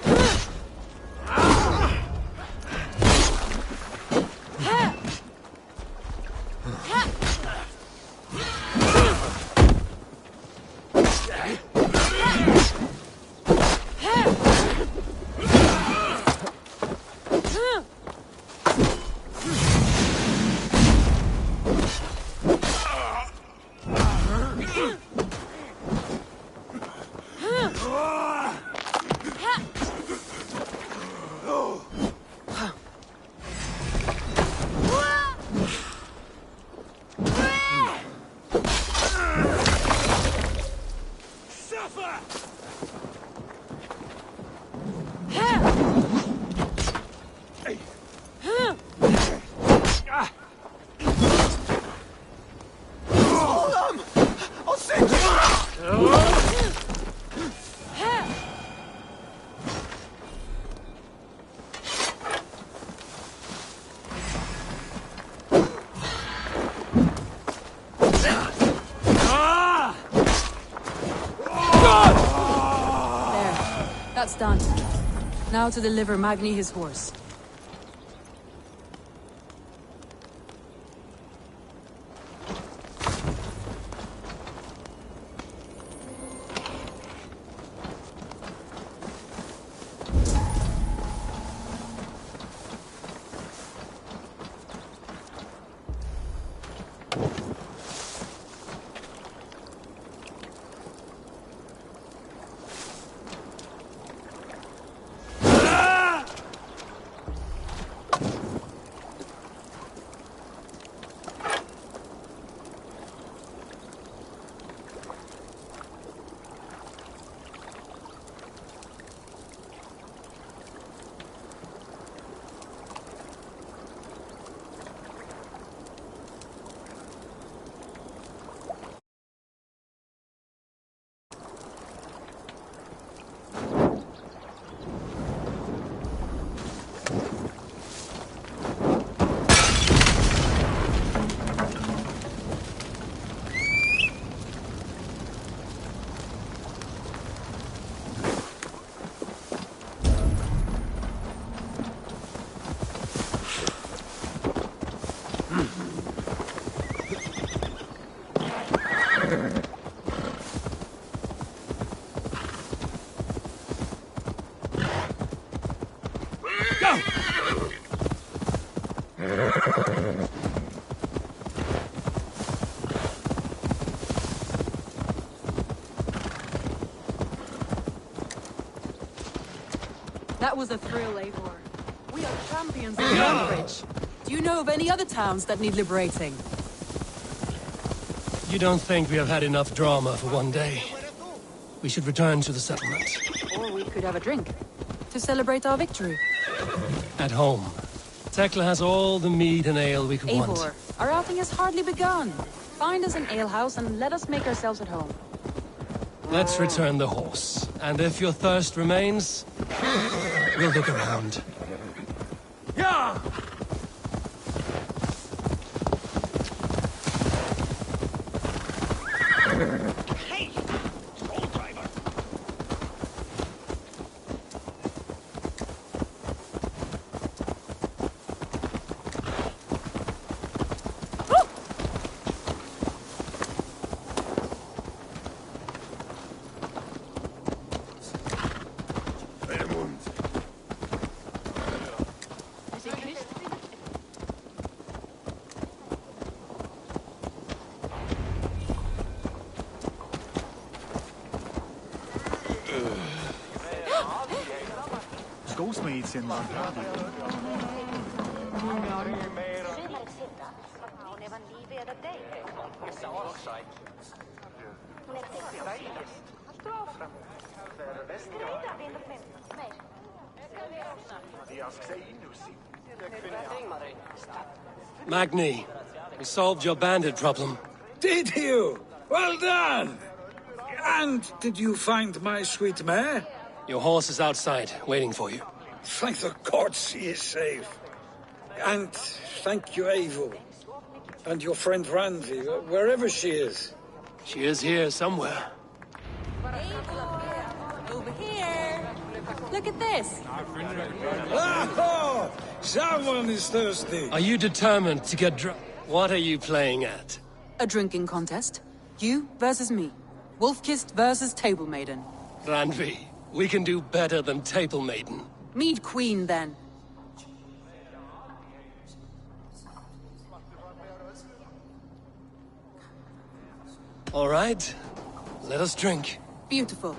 That's done. Now to deliver Magni his horse. That was a thrill, Eivor. We are champions of leverage. Do you know of any other towns that need liberating? You don't think we have had enough drama for one day? We should return to the settlement. Or we could have a drink. To celebrate our victory. At home. Tekla has all the mead and ale we could want. Eivor, our outing has hardly begun. Find us an alehouse and let us make ourselves at home. Let's return the horse. And if your thirst remains, we'll look around. Yeah! Hey! Troll driver! meets in Valhalla. Magni, we solved your bandit problem. Did you? Well done! And did you find my sweet mare? Your horse is outside, waiting for you. Thank the gods he is safe. And thank you, Eivor. And your friend Randvi, wherever she is. She is here somewhere. Over here. Look at this. Oh, someone is thirsty. Are you determined to get drunk? What are you playing at? A drinking contest. You versus me. Wolf-kissed versus Table Maiden. Randvi, we can do better than Table Maiden. Mead Queen, then. All right, let us drink. Beautiful.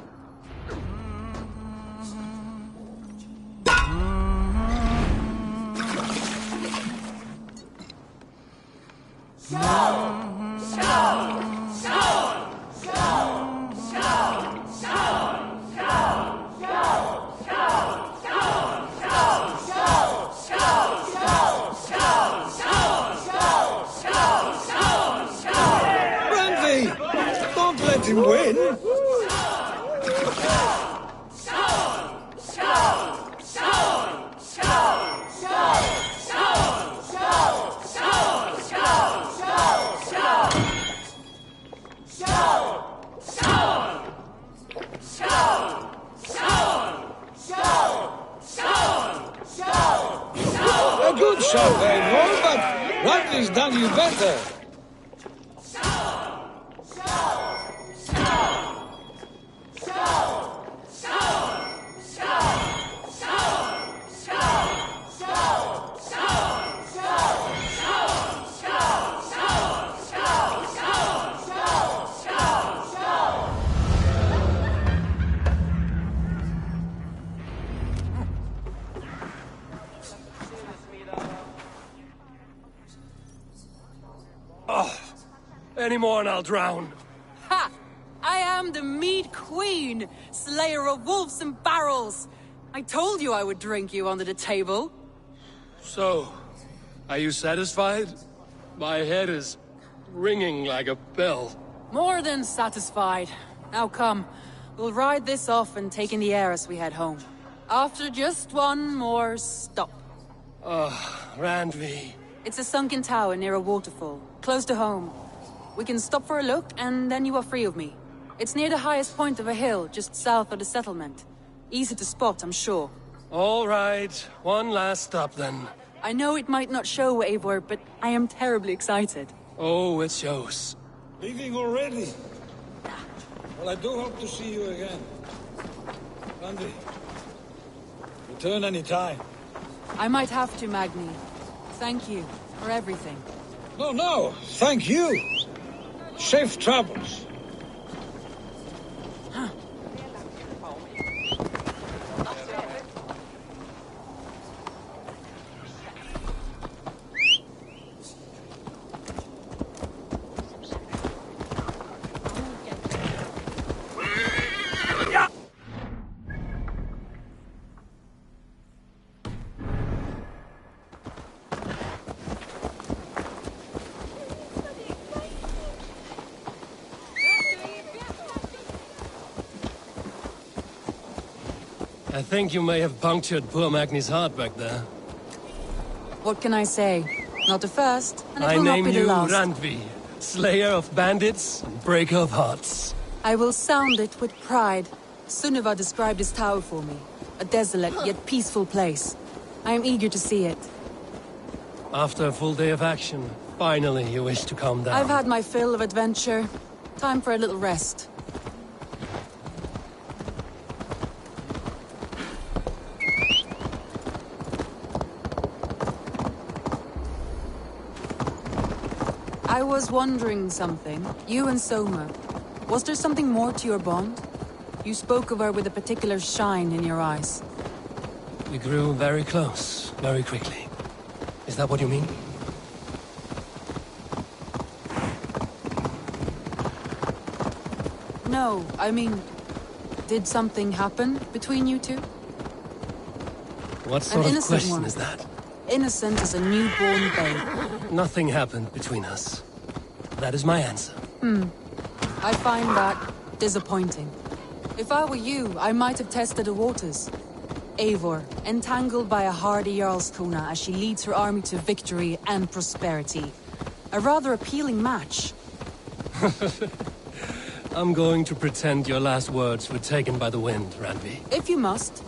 Don't let him win! A good shot, Eivor, but Randvi's done you better. Any more and I'll drown. Ha! I am the Mead Queen, slayer of wolves and barrels. I told you I would drink you under the table. So, are you satisfied? My head is ringing like a bell. More than satisfied. Now come, we'll ride this off and take in the air as we head home. After just one more stop. Randvi. It's a sunken tower near a waterfall, close to home. We can stop for a look, and then you are free of me. It's near the highest point of a hill, just south of the settlement. Easy to spot, I'm sure. All right, one last stop then. I know it might not show, Eivor, but I am terribly excited. Oh, it shows. Leaving already? Well, I do hope to see you again. Randvi, return any time. I might have to, Magni. Thank you for everything. No, thank you. Safe travels. I think you may have punctured poor Magni's heart back there. What can I say? Not the first, and it I will not name be the you last. Randvi, slayer of bandits and breaker of hearts. I will sound it with pride. Sunniva described this tower for me. A desolate yet peaceful place. I am eager to see it. After a full day of action, finally you wish to calm down. I've had my fill of adventure. Time for a little rest. I was wondering something. You and Soma. Was there something more to your bond? You spoke of her with a particular shine in your eyes. We grew very close, very quickly. Is that what you mean? No, I mean... Did something happen between you two? What sort of question is that? Innocent as a newborn babe. Nothing happened between us. That is my answer. I find that disappointing. If I were you, I might have tested the waters. Eivor, entangled by a hardy Jarlskona as she leads her army to victory and prosperity. A rather appealing match. I'm going to pretend your last words were taken by the wind, Randvi. If you must.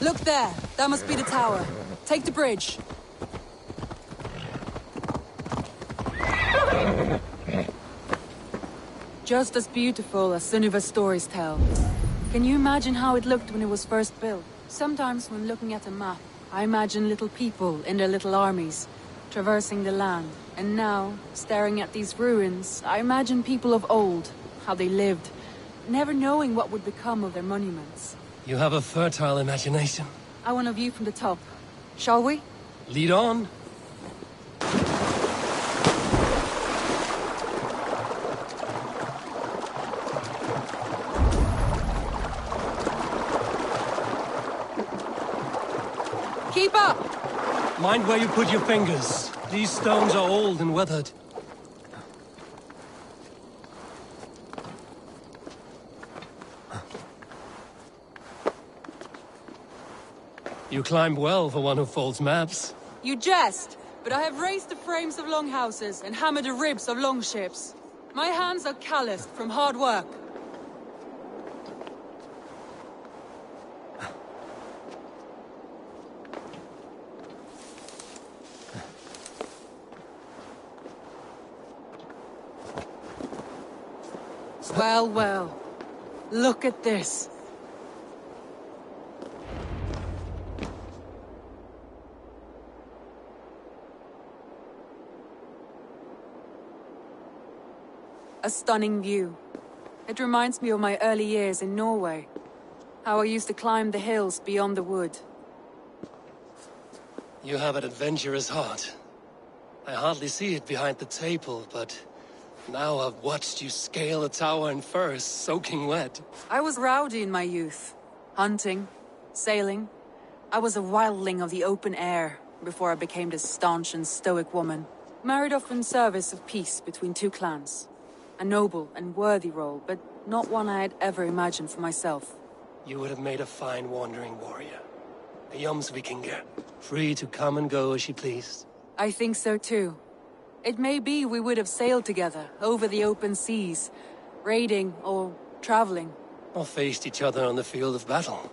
Look there! That must be the tower. Take the bridge. Just as beautiful as Sunniva's stories tell. Can you imagine how it looked when it was first built? Sometimes when looking at a map, I imagine little people in their little armies, traversing the land. And now, staring at these ruins, I imagine people of old, how they lived, never knowing what would become of their monuments. You have a fertile imagination. I want a view from the top. Shall we? Lead on. Keep up! Mind where you put your fingers. These stones are old and weathered. You climbed well for one who folds maps. You jest, but I have raised the frames of longhouses and hammered the ribs of longships. My hands are calloused from hard work. Well, well. Look at this. A stunning view. It reminds me of my early years in Norway. How I used to climb the hills beyond the wood. You have an adventurous heart. I hardly see it behind the table, but now I've watched you scale a tower in furs, soaking wet. I was rowdy in my youth. Hunting, sailing. I was a wildling of the open air before I became this staunch and stoic woman. Married off in service of peace between two clans. A noble and worthy role, but not one I had ever imagined for myself. You would have made a fine wandering warrior. A Jomsvikinger, free to come and go as she pleased. I think so too. It may be we would have sailed together, over the open seas, raiding or traveling. Or faced each other on the field of battle.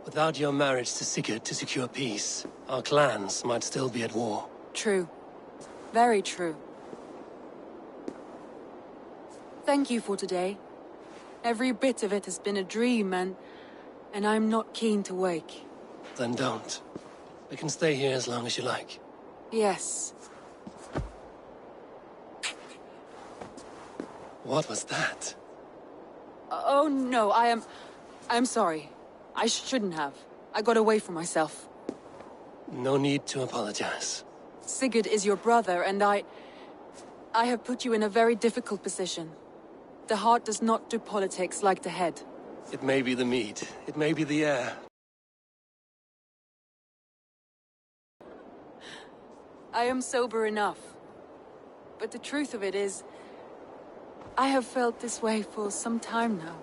Without your marriage to Sigurd to secure peace, our clans might still be at war. True. Very true. Thank you for today. Every bit of it has been a dream, and I'm not keen to wake. Then don't. We can stay here as long as you like. Yes. What was that? Oh no, I'm sorry. I shouldn't have. I got away from myself. No need to apologize. Sigurd is your brother, and I have put you in a very difficult position. The heart does not do politics like the head. It may be the meat, it may be the air. I am sober enough. But the truth of it is, I have felt this way for some time now.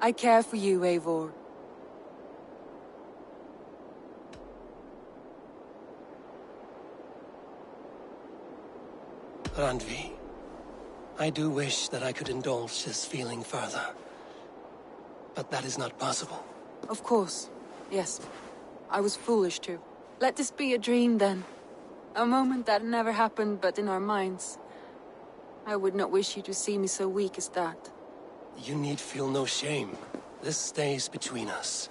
I care for you, Eivor. Randvi, I do wish that I could indulge this feeling further. But that is not possible. Of course. Yes. I was foolish too. Let this be a dream then. A moment that never happened but in our minds. I would not wish you to see me so weak as that. You need feel no shame. This stays between us.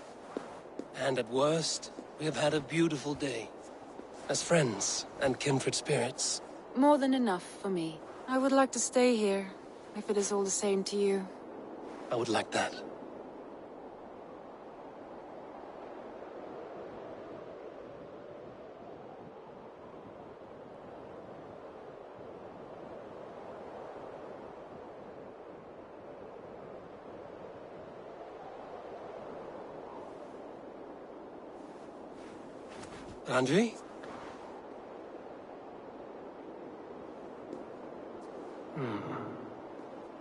And at worst, we have had a beautiful day. As friends and kindred spirits. More than enough for me. I would like to stay here, if it is all the same to you. I would like that. Andri?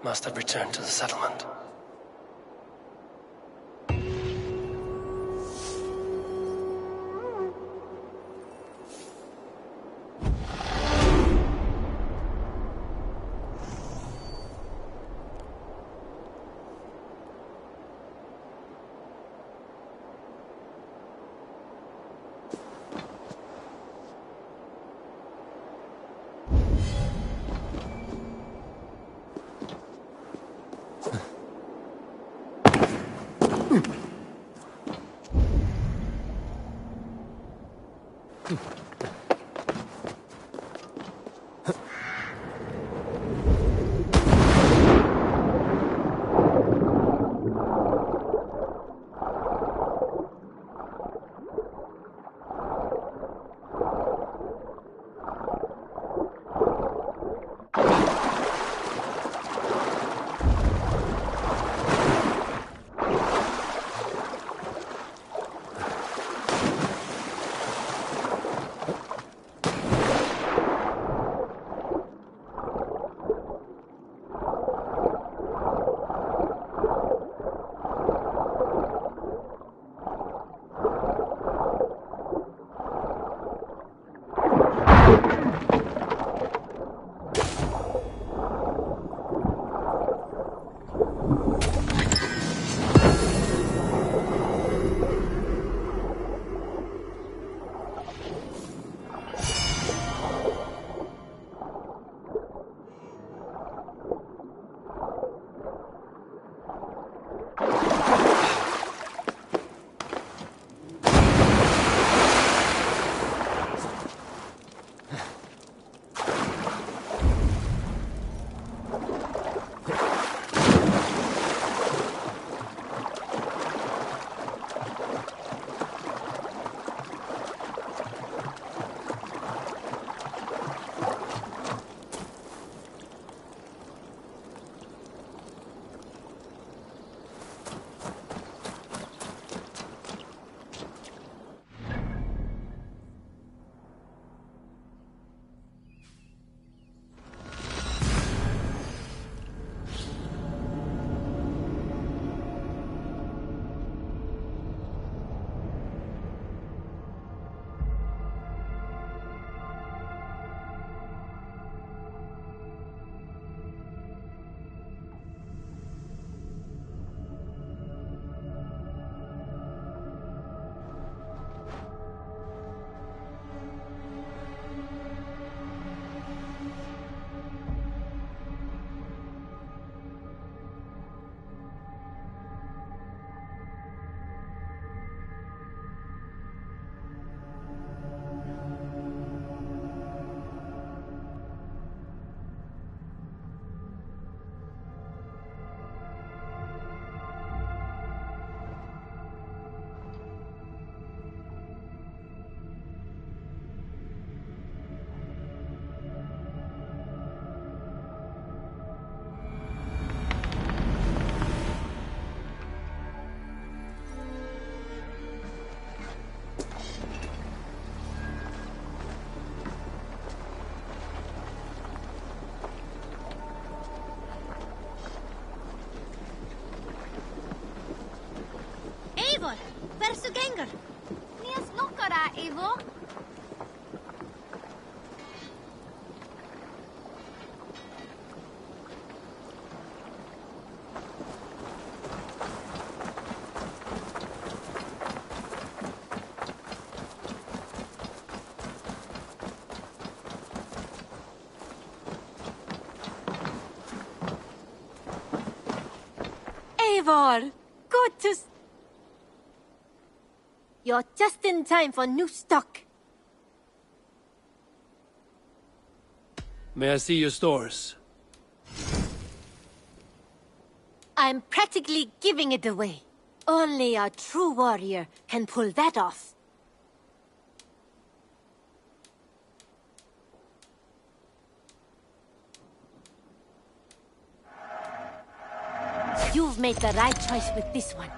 Must have returned to the settlement. Eivor, hversu gengur? Nías nokkara, Eivor. Eivor! Good to... You're just in time for new stock. May I see your stores? I'm practically giving it away. Only a true warrior can pull that off. You've made the right choice with this one.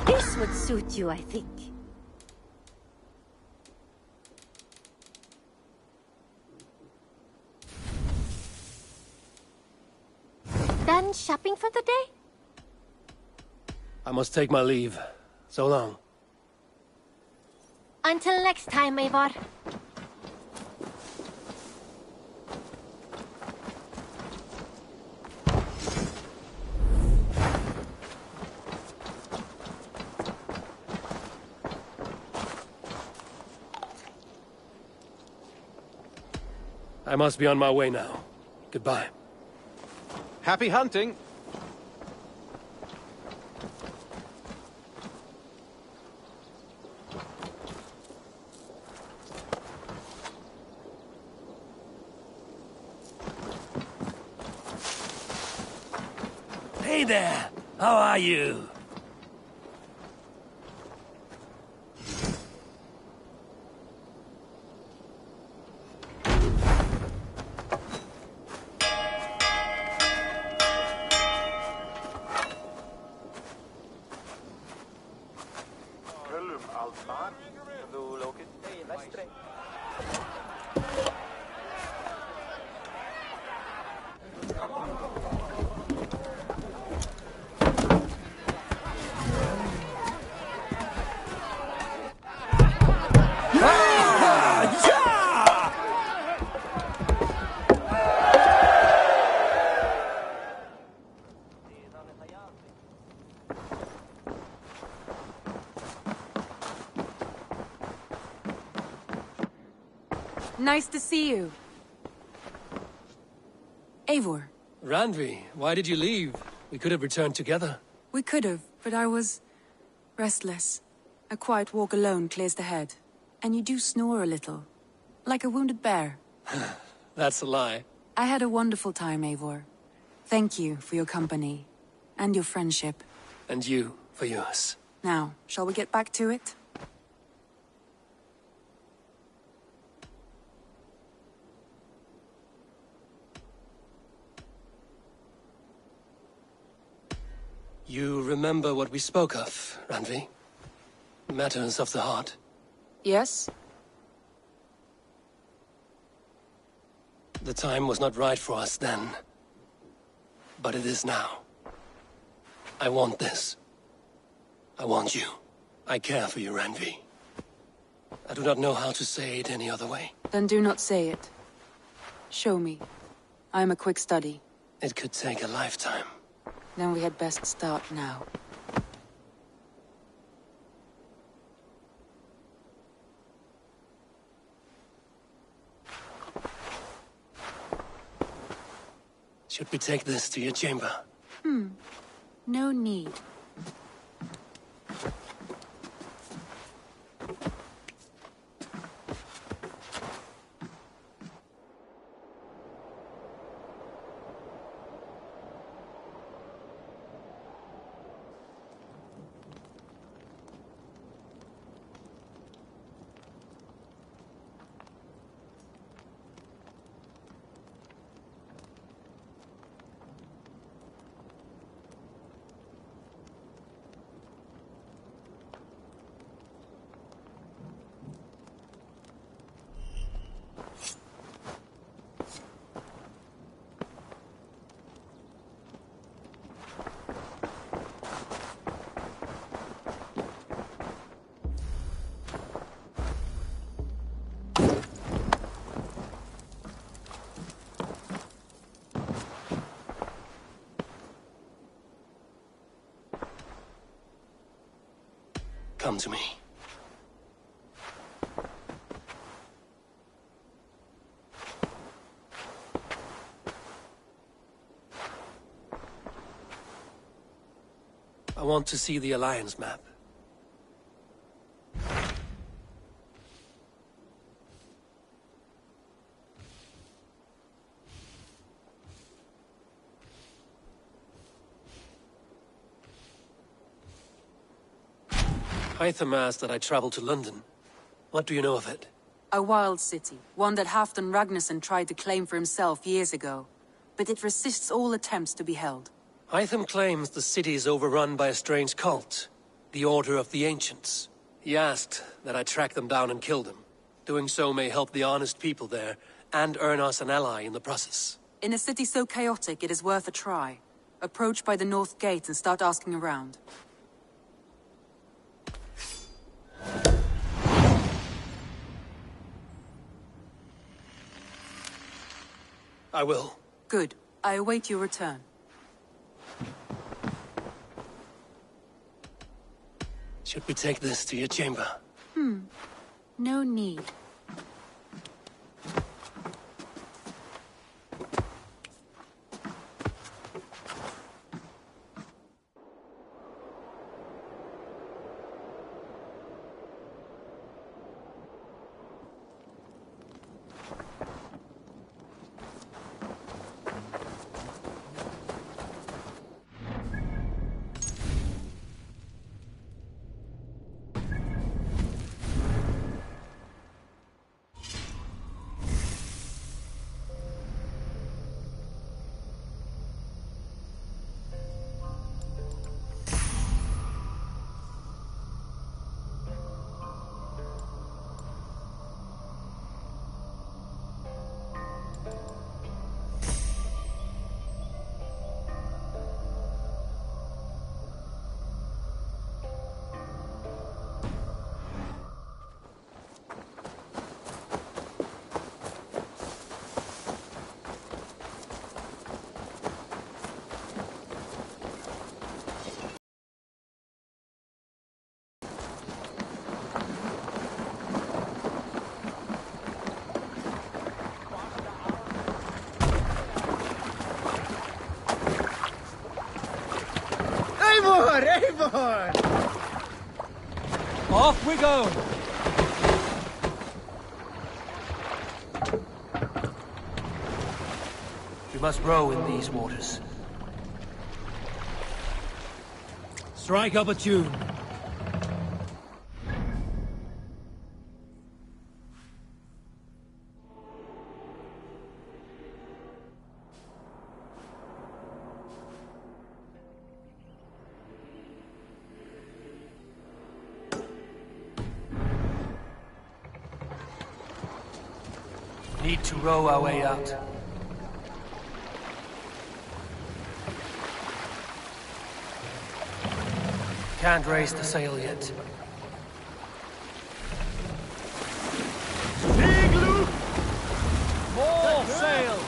This would suit you, I think. Done shopping for the day? I must take my leave. So long. Until next time, Eivor. I must be on my way now. Goodbye. Happy hunting! Hey there! How are you? Nice to see you. Eivor. Randvi, why did you leave? We could have returned together. We could have, but I was... restless. A quiet walk alone clears the head. And you do snore a little. Like a wounded bear. That's a lie. I had a wonderful time, Eivor. Thank you for your company. And your friendship. And you for yours. Now, shall we get back to it? You remember what we spoke of, Randvi? Matters of the heart. Yes? The time was not right for us then. But it is now. I want this. I want you. I care for you, Randvi. I do not know how to say it any other way. Then do not say it. Show me. I am a quick study. It could take a lifetime. Then we had best start now. Should we take this to your chamber? No need. Come to me. I want to see the Alliance map. Hytham asked that I travel to London. What do you know of it? A wild city, one that Halfdan Ragnarsson tried to claim for himself years ago. But it resists all attempts to be held. Hytham claims the city is overrun by a strange cult, the Order of the Ancients. He asked that I track them down and kill them. Doing so may help the honest people there, and earn us an ally in the process. In a city so chaotic, it is worth a try. Approach by the North Gate and start asking around. I will. Good. I await your return. Should we take this to your chamber? No need. Eivor! Off we go! We must row in these waters. Strike up a tune. Need to row our way out. Can't raise the sail yet. Igloo! More sail!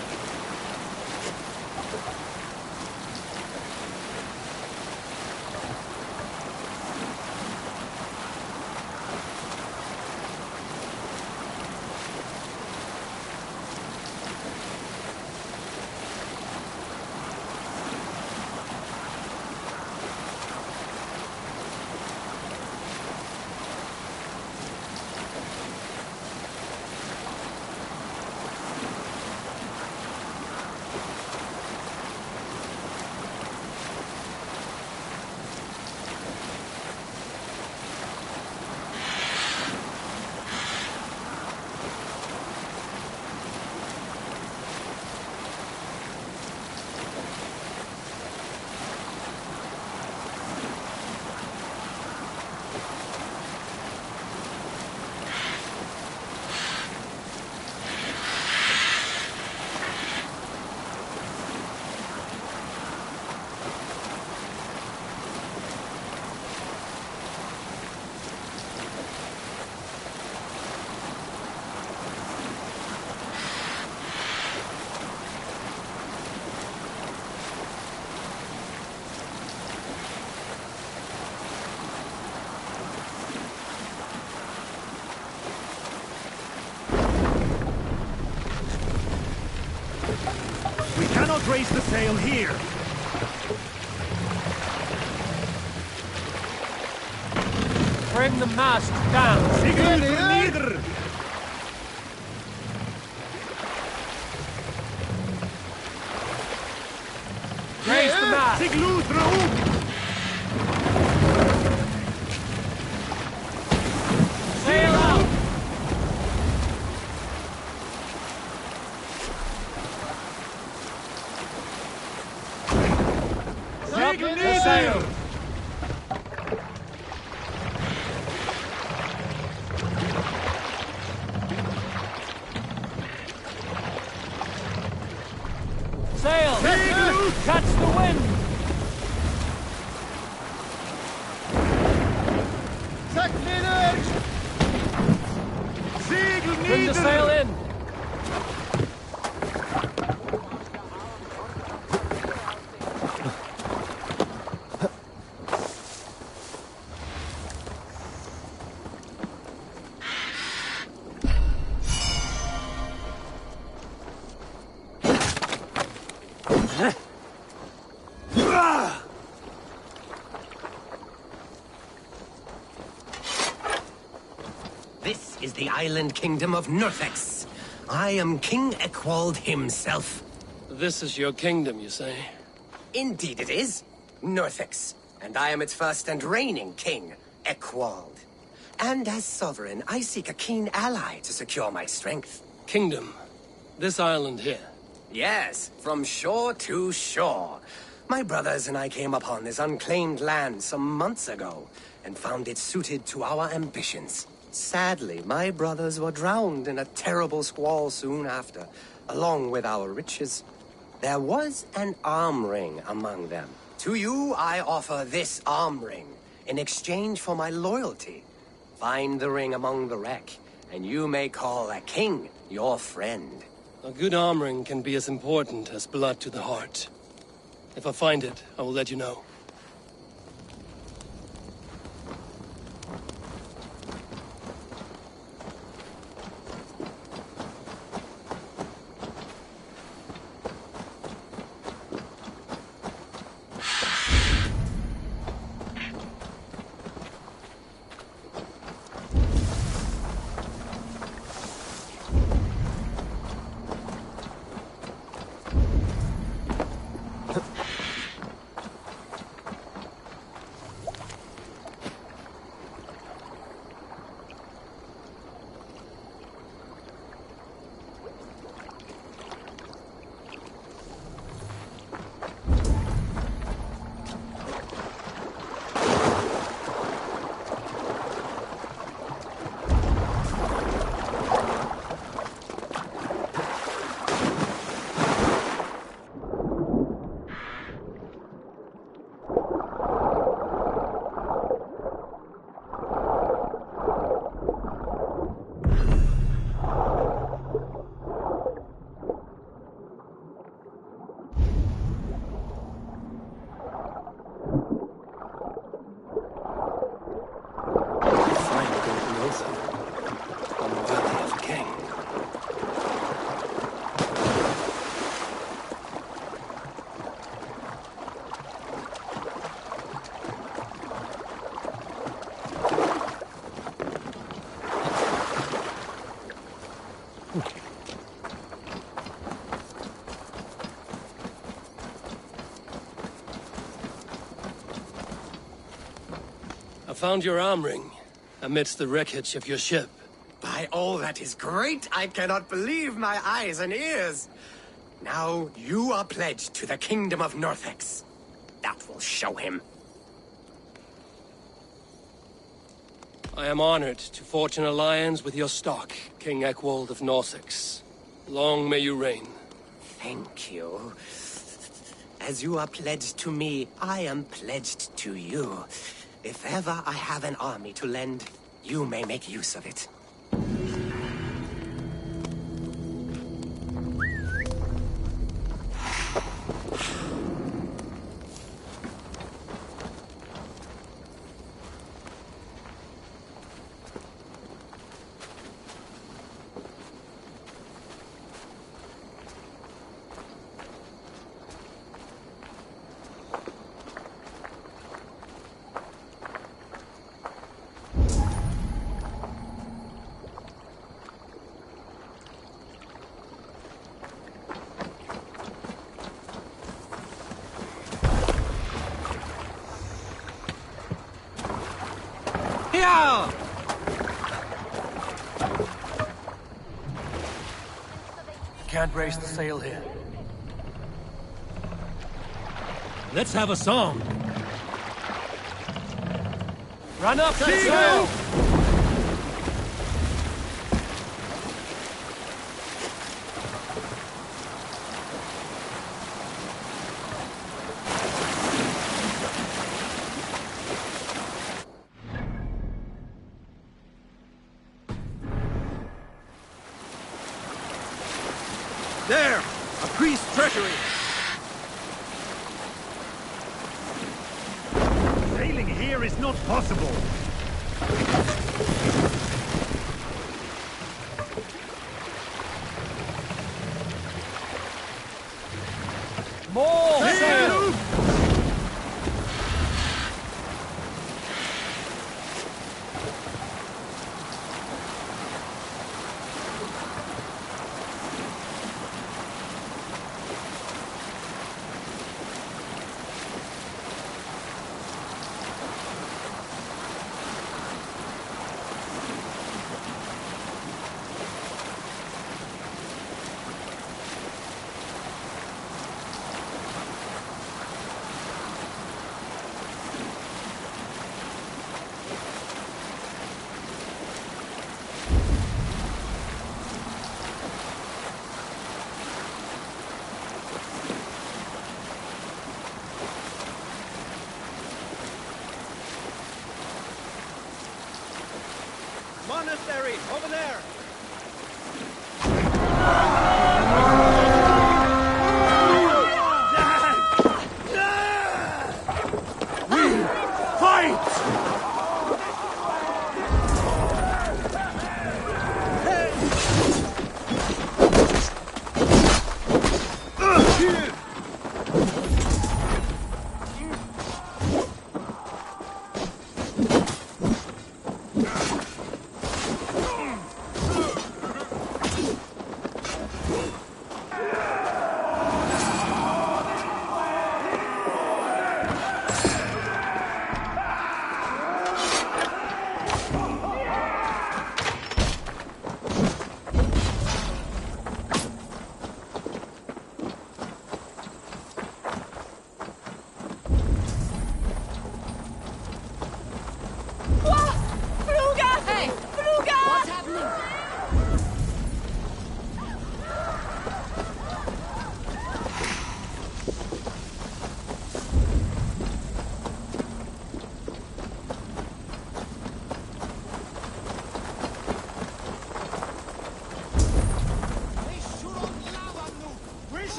We cannot raise the sail here. Bring the mast down. Neither. Raise the mast. Sail out. Drop the sail. Sail! Catch the wind! Bring the sail in! This is the island kingdom of Northex. I am King Eckwald himself. This is your kingdom, you say? Indeed it is. Northex. And I am its first and reigning king, Eckwald. And as sovereign, I seek a keen ally to secure my strength. Kingdom. This island here. Yes, from shore to shore. My brothers and I came upon this unclaimed land some months ago, and found it suited to our ambitions. Sadly, my brothers were drowned in a terrible squall soon after, along with our riches. There was an arm ring among them. To you, I offer this arm ring, in exchange for my loyalty. Find the ring among the wreck, and you may call a king your friend. A good arm ring can be as important as blood to the heart. If I find it, I will let you know. I found your arm ring amidst the wreckage of your ship. By all that is great, I cannot believe my eyes and ears. Now you are pledged to the kingdom of Northex. That will show him. I am honored to forge an alliance with your stock, King Eckwald of Northex. Long may you reign. Thank you. As you are pledged to me, I am pledged to you. If ever I have an army to lend, you may make use of it. Fire! Can't raise the sail here. Let's have a song. Run up, sail! There! A priest's treasury! Sailing here is not possible. More sail! Monastery, over there!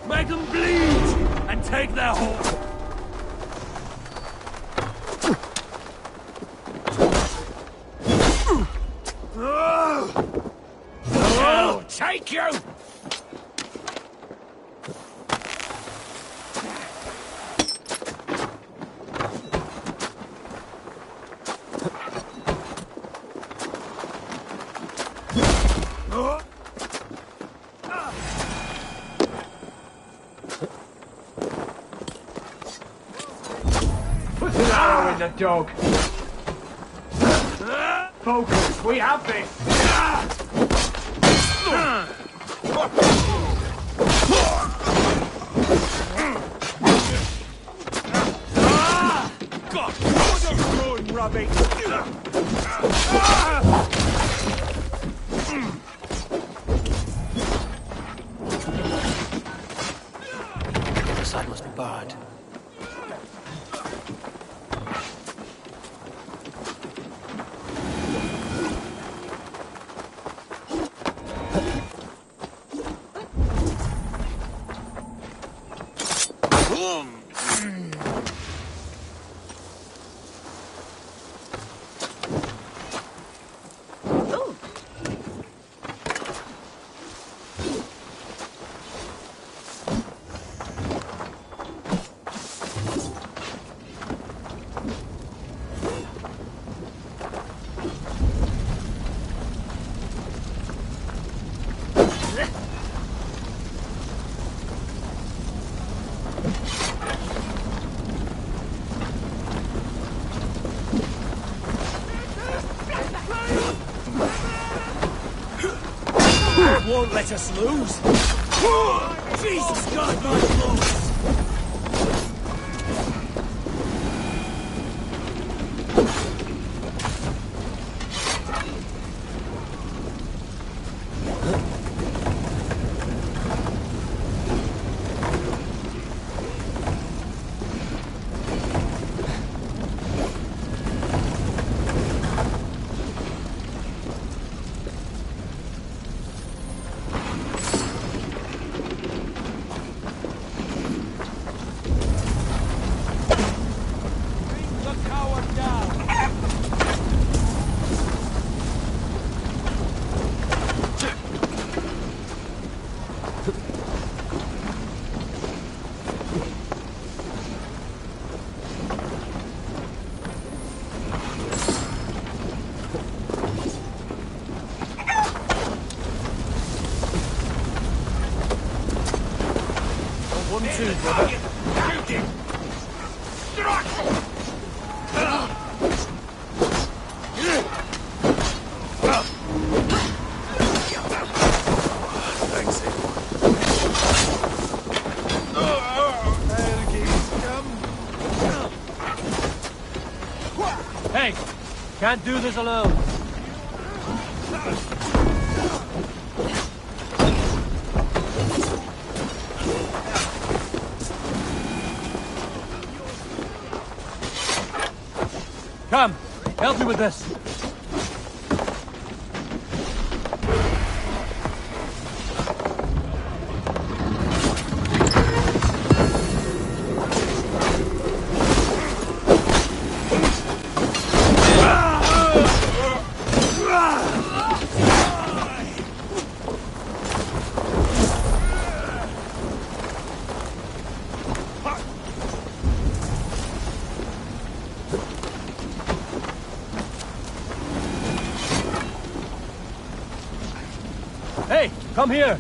Make them bleed and take their horse. I'll take you! Put an arrow in the dog. Focus, we have this. God, what are you throwing rubbish? The side must be barred. Won't let us lose. Jesus God, my lord! Two, brother. Thanks, Hey! Can't do this alone. Come, help me with this. Hey, come here!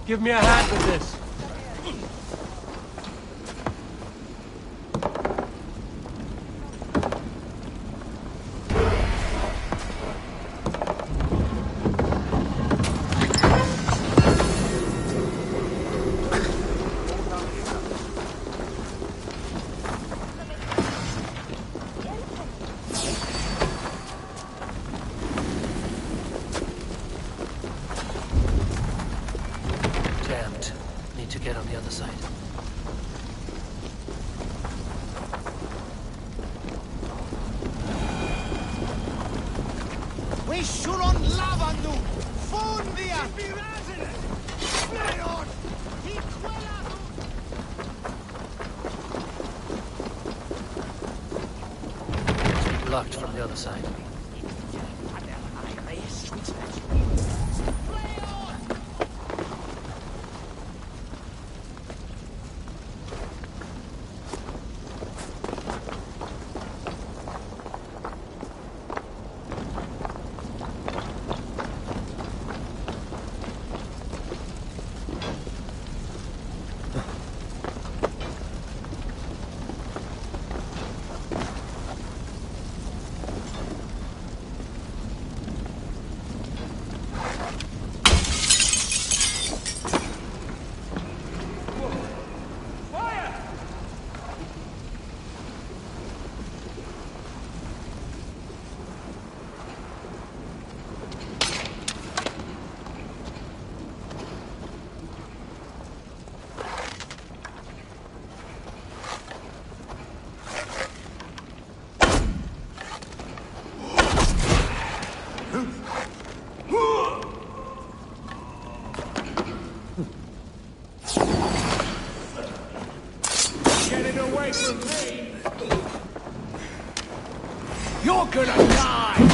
Give me a hand with this. Damned. Need to get on the other side. We should on lava nu! Fundia! Blocked from the other side. Get it away from me! You're gonna die!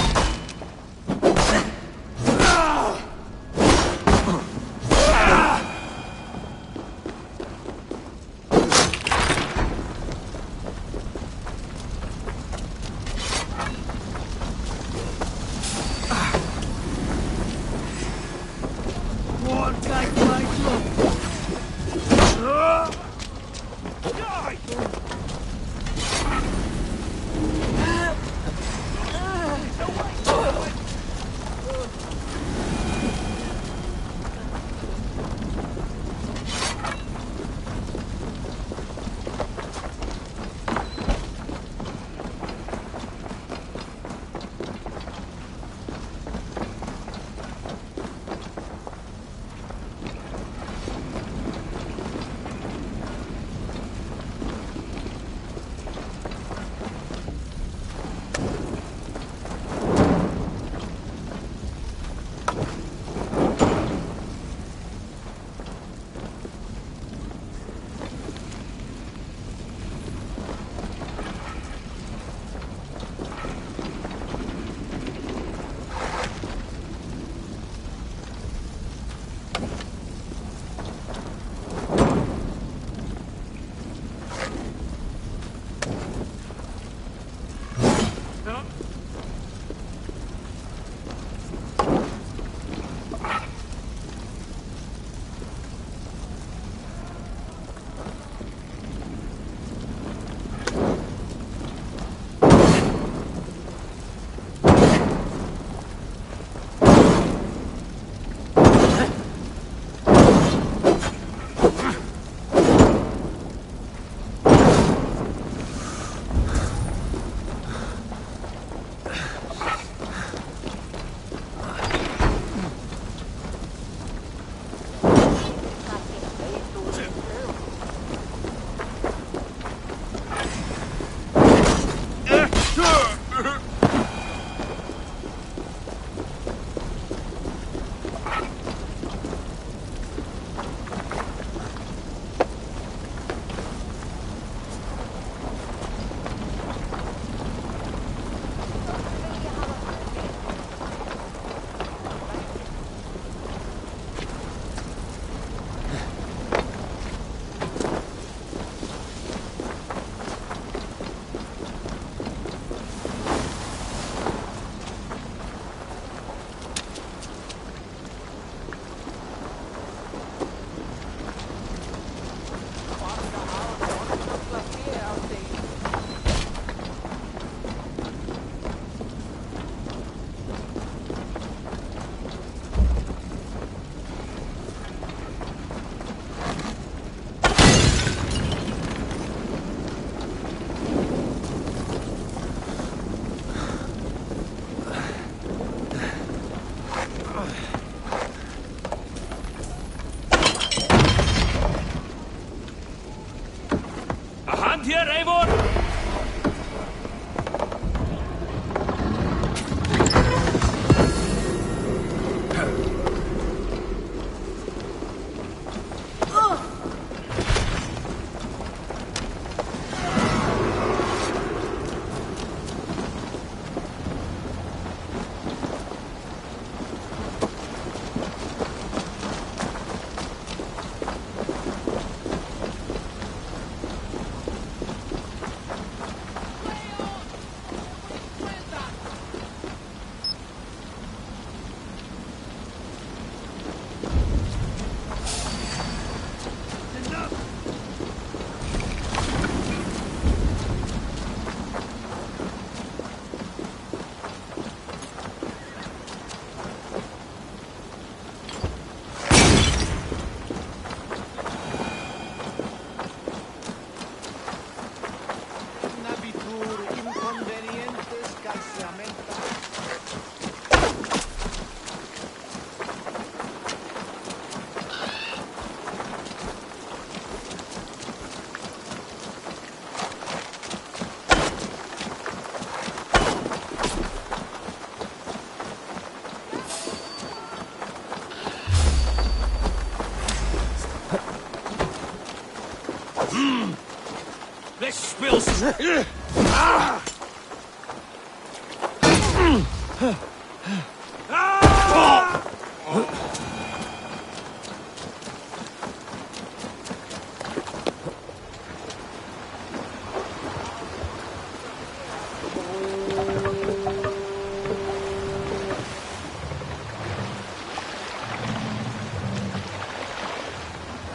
Let's spill some...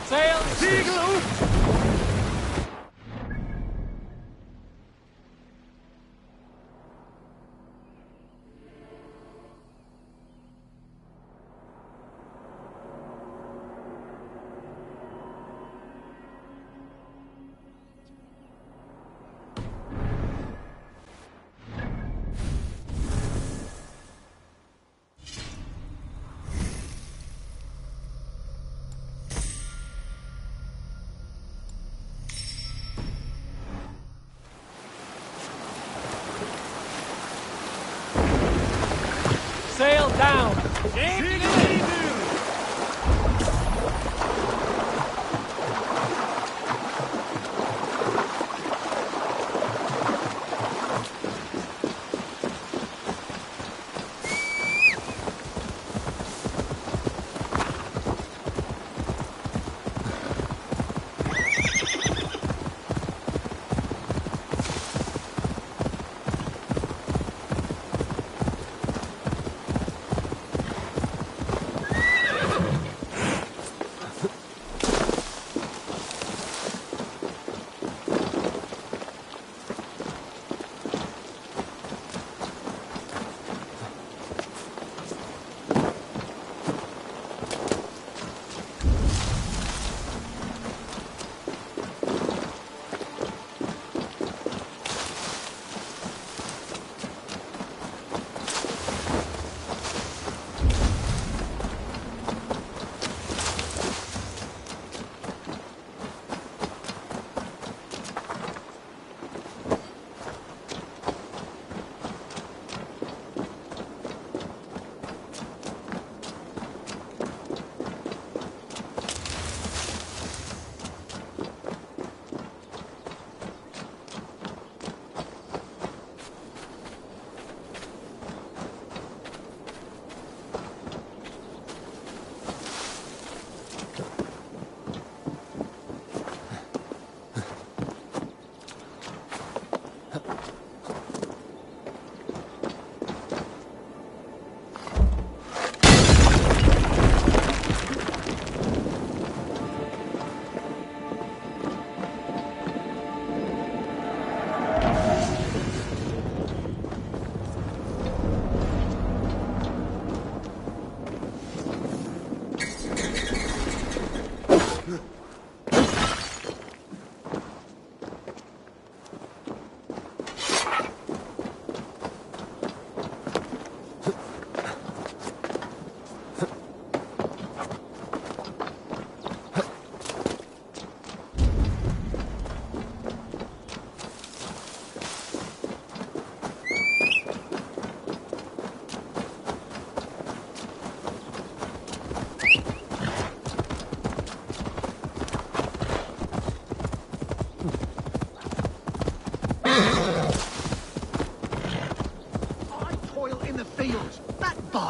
Sail, Siegel! Sail down!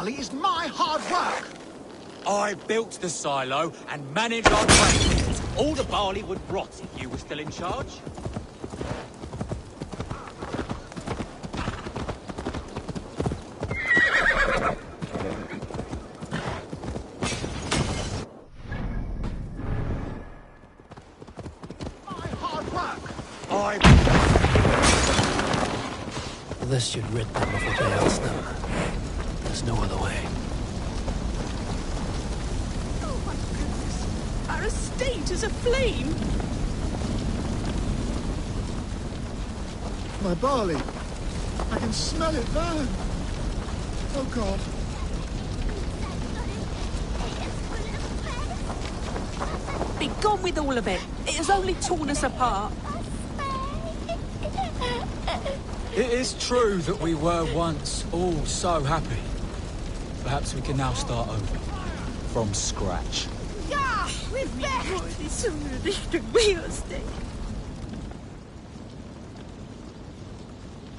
barley is my hard work. I built the silo and managed our trade. All the barley would rot if you were still in charge. This should rid them of what ails them. There's no other way. Oh my goodness! Our estate is aflame! My barley. I can smell it burn. Oh, God. Be gone with all of it. It has only torn us apart. It is true that we were once all so happy. Perhaps we can now start over. From scratch. Ja, we're back!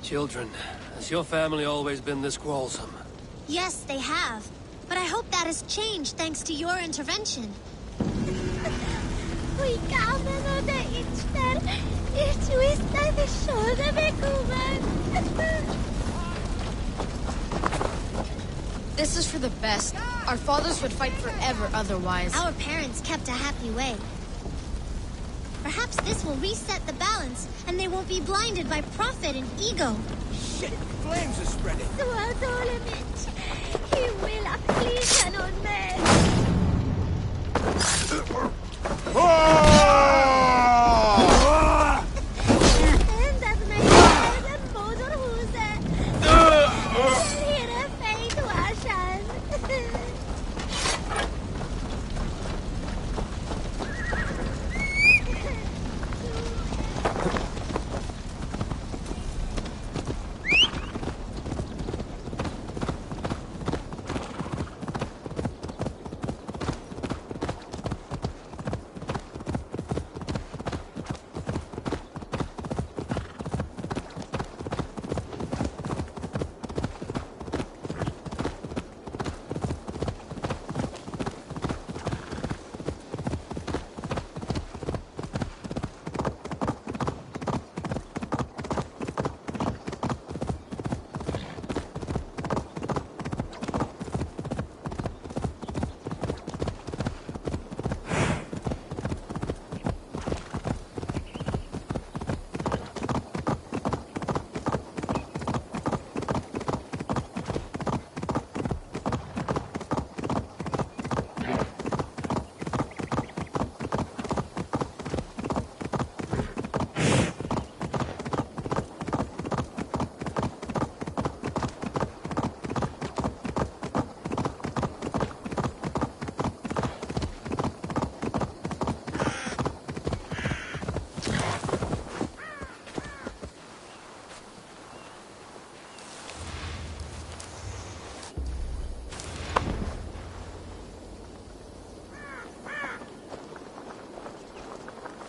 Children, has your family always been this quarrelsome? Yes, they have. But I hope that has changed thanks to your intervention. We kamen de içler. Ich wusste die Schulde bekommen. This is for the best. Our fathers would fight forever otherwise. Our parents kept a happy way. Perhaps this will reset the balance, and they won't be blinded by profit and ego. Shit! Flames are spreading! Du har dåligt mitt. He will please on me. Endad mig med moderhuset. Här är fejt varsan.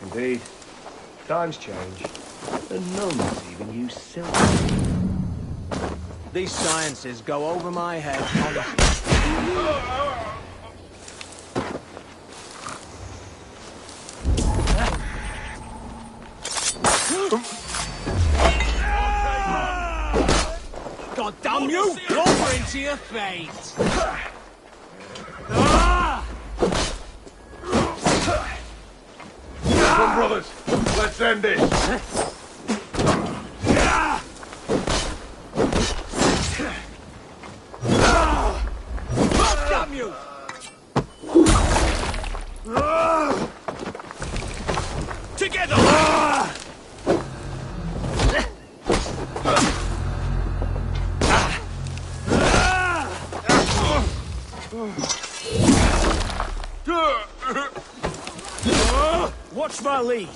Indeed. Times change. The nuns even use silk. These sciences go over my head, honestly. God damn you! Over into your face! Come on, brothers. Let's end this. God damn you! Together! Watch my lead.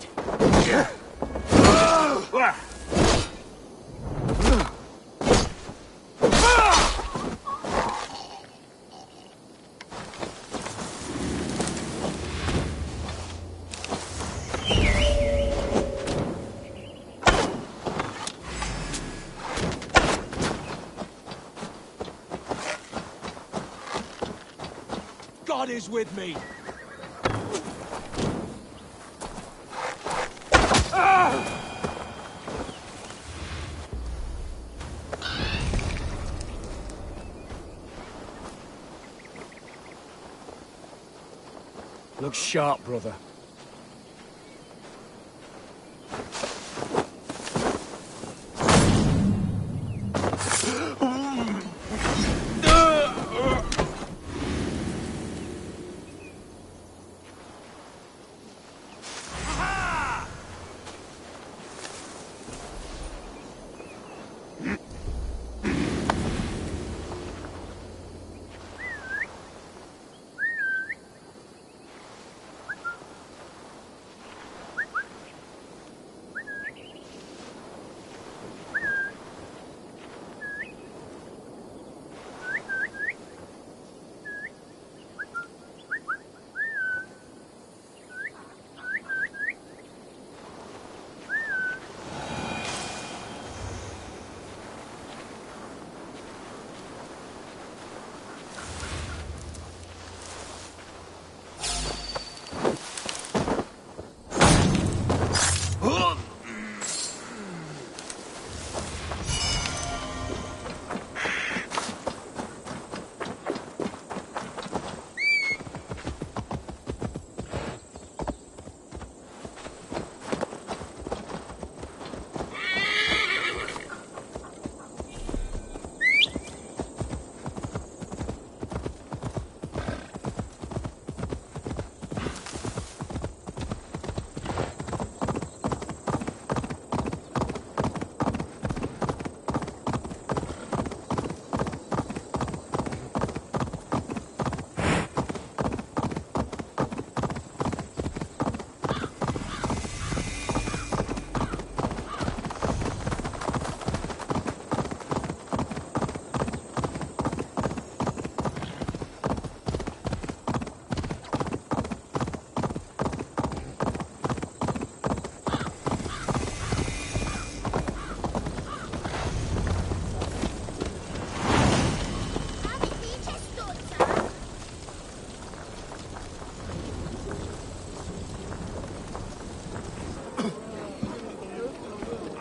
God is with me. Look sharp, brother.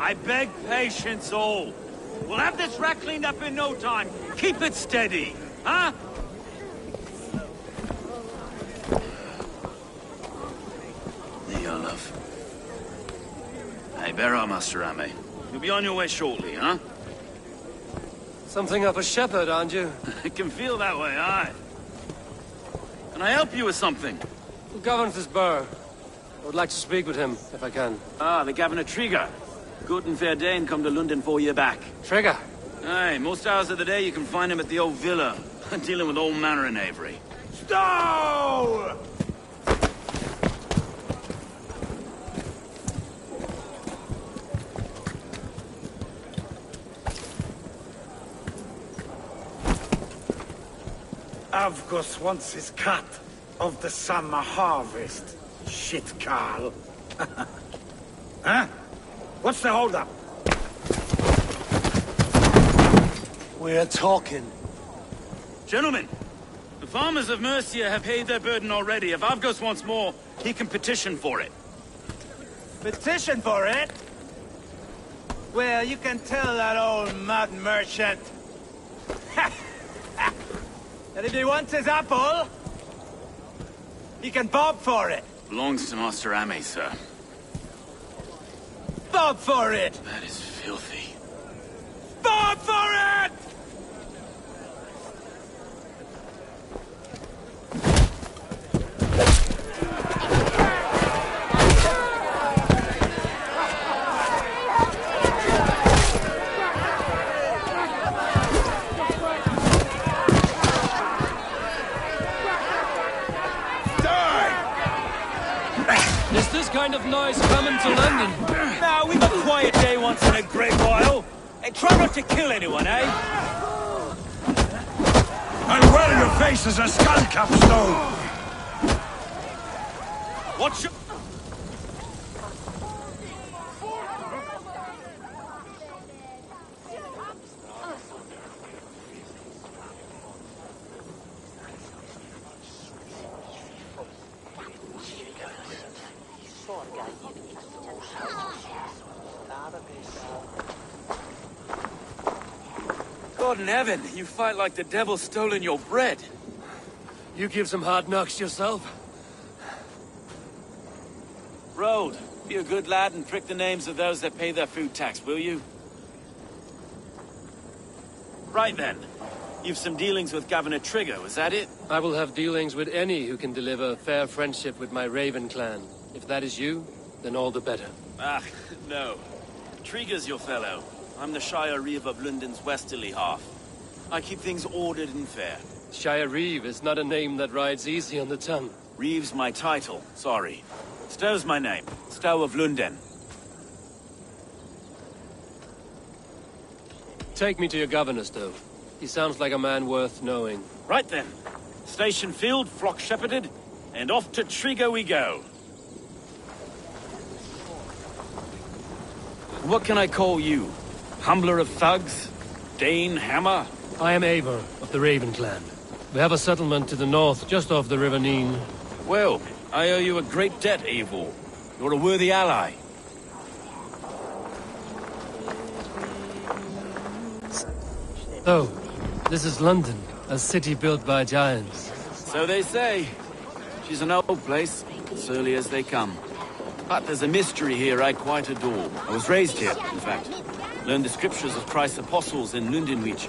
I beg patience, all. We'll have this wreck cleaned up in no time. Keep it steady, huh? There you are, love. Hey, bear up, Master Ame. You'll be on your way shortly, huh? Something of a shepherd, aren't you? It can feel that way, aye. Can I help you with something? Who governs this burr? I would like to speak with him, if I can. Ah, the Governor Trigger. Good and fair Dane come to London 4 year back. Trigger? Aye, most hours of the day you can find him at the old villa, dealing with all manner in Avery. Stow! Avgos wants his cut of the summer harvest. Shit, Carl. Huh? What's the holdup? We're talking. Gentlemen, the farmers of Mercia have paid their burden already. If Avgos wants more, he can petition for it. Petition for it? Well, you can tell that old mud merchant. That if he wants his apple, he can bob for it. Belongs to Master Ame, sir. Bob for it! That is filthy. Bob for it! Is this kind of noise coming to London? Now, we've a quiet day once in a great while. And try not to kill anyone, eh? And well, your face is a skull capstone! Watch your... God in heaven, you fight like the devil's stolen your bread. You give some hard knocks yourself. Road, be a good lad and prick the names of those that pay their food tax, will you? Right then. You've some dealings with Governor Trigger, was that it? I will have dealings with any who can deliver fair friendship with my Raven clan. If that is you, then all the better. Ah, no. Trigger's your fellow. I'm the Shire Reeve of London's westerly half. I keep things ordered and fair. Shire Reeve is not a name that rides easy on the tongue. Reeve's my title, sorry. Stow's my name. Stow of London. Take me to your governor, Stow. He sounds like a man worth knowing. Right then. Station filled, flock shepherded, and off to Trigger we go. What can I call you? Humbler of thugs? Dane Hammer? I am Eivor of the Raven clan. We have a settlement to the north, just off the River Neen. Well, I owe you a great debt, Eivor. You're a worthy ally. So, this is London, a city built by giants. So they say. She's an old place, surly as they come. But there's a mystery here I quite adore. I was raised here, in fact. Learned the scriptures of Christ's apostles in Lundenwich.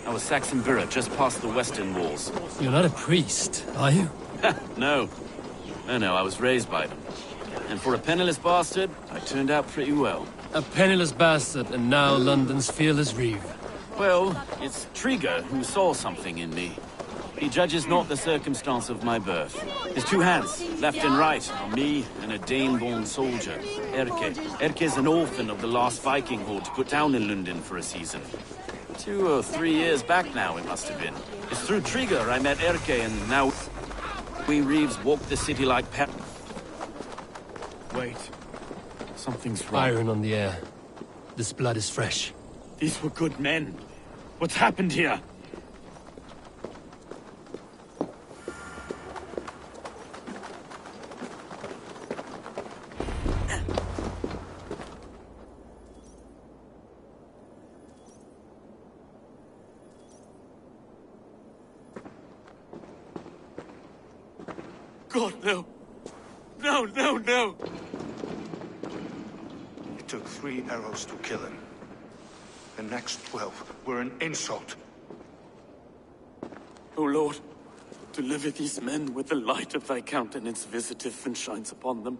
I was Saxon Borough, just past the western walls. You're not a priest, are you? No. No, I was raised by them. And for a penniless bastard, I turned out pretty well. A penniless bastard, and now London's fearless Reeve. Well, it's Trigger who saw something in me. He judges not the circumstance of my birth. His two hands, left and right, are me and a Dane-born soldier, Erke. Erke's an orphan of the last Viking horde put down in London for a season. 2 or 3 years back now, it must have been. It's through Trigger I met Erke, and now we Reeves walk the city like pet. Wait. Something's wrong. Iron on the air. This blood is fresh. These were good men. What's happened here? God, no. No, no, no! It took 3 arrows to kill him. The next 12 were an insult. O Lord, deliver these men with the light of thy countenance visiteth and shines upon them.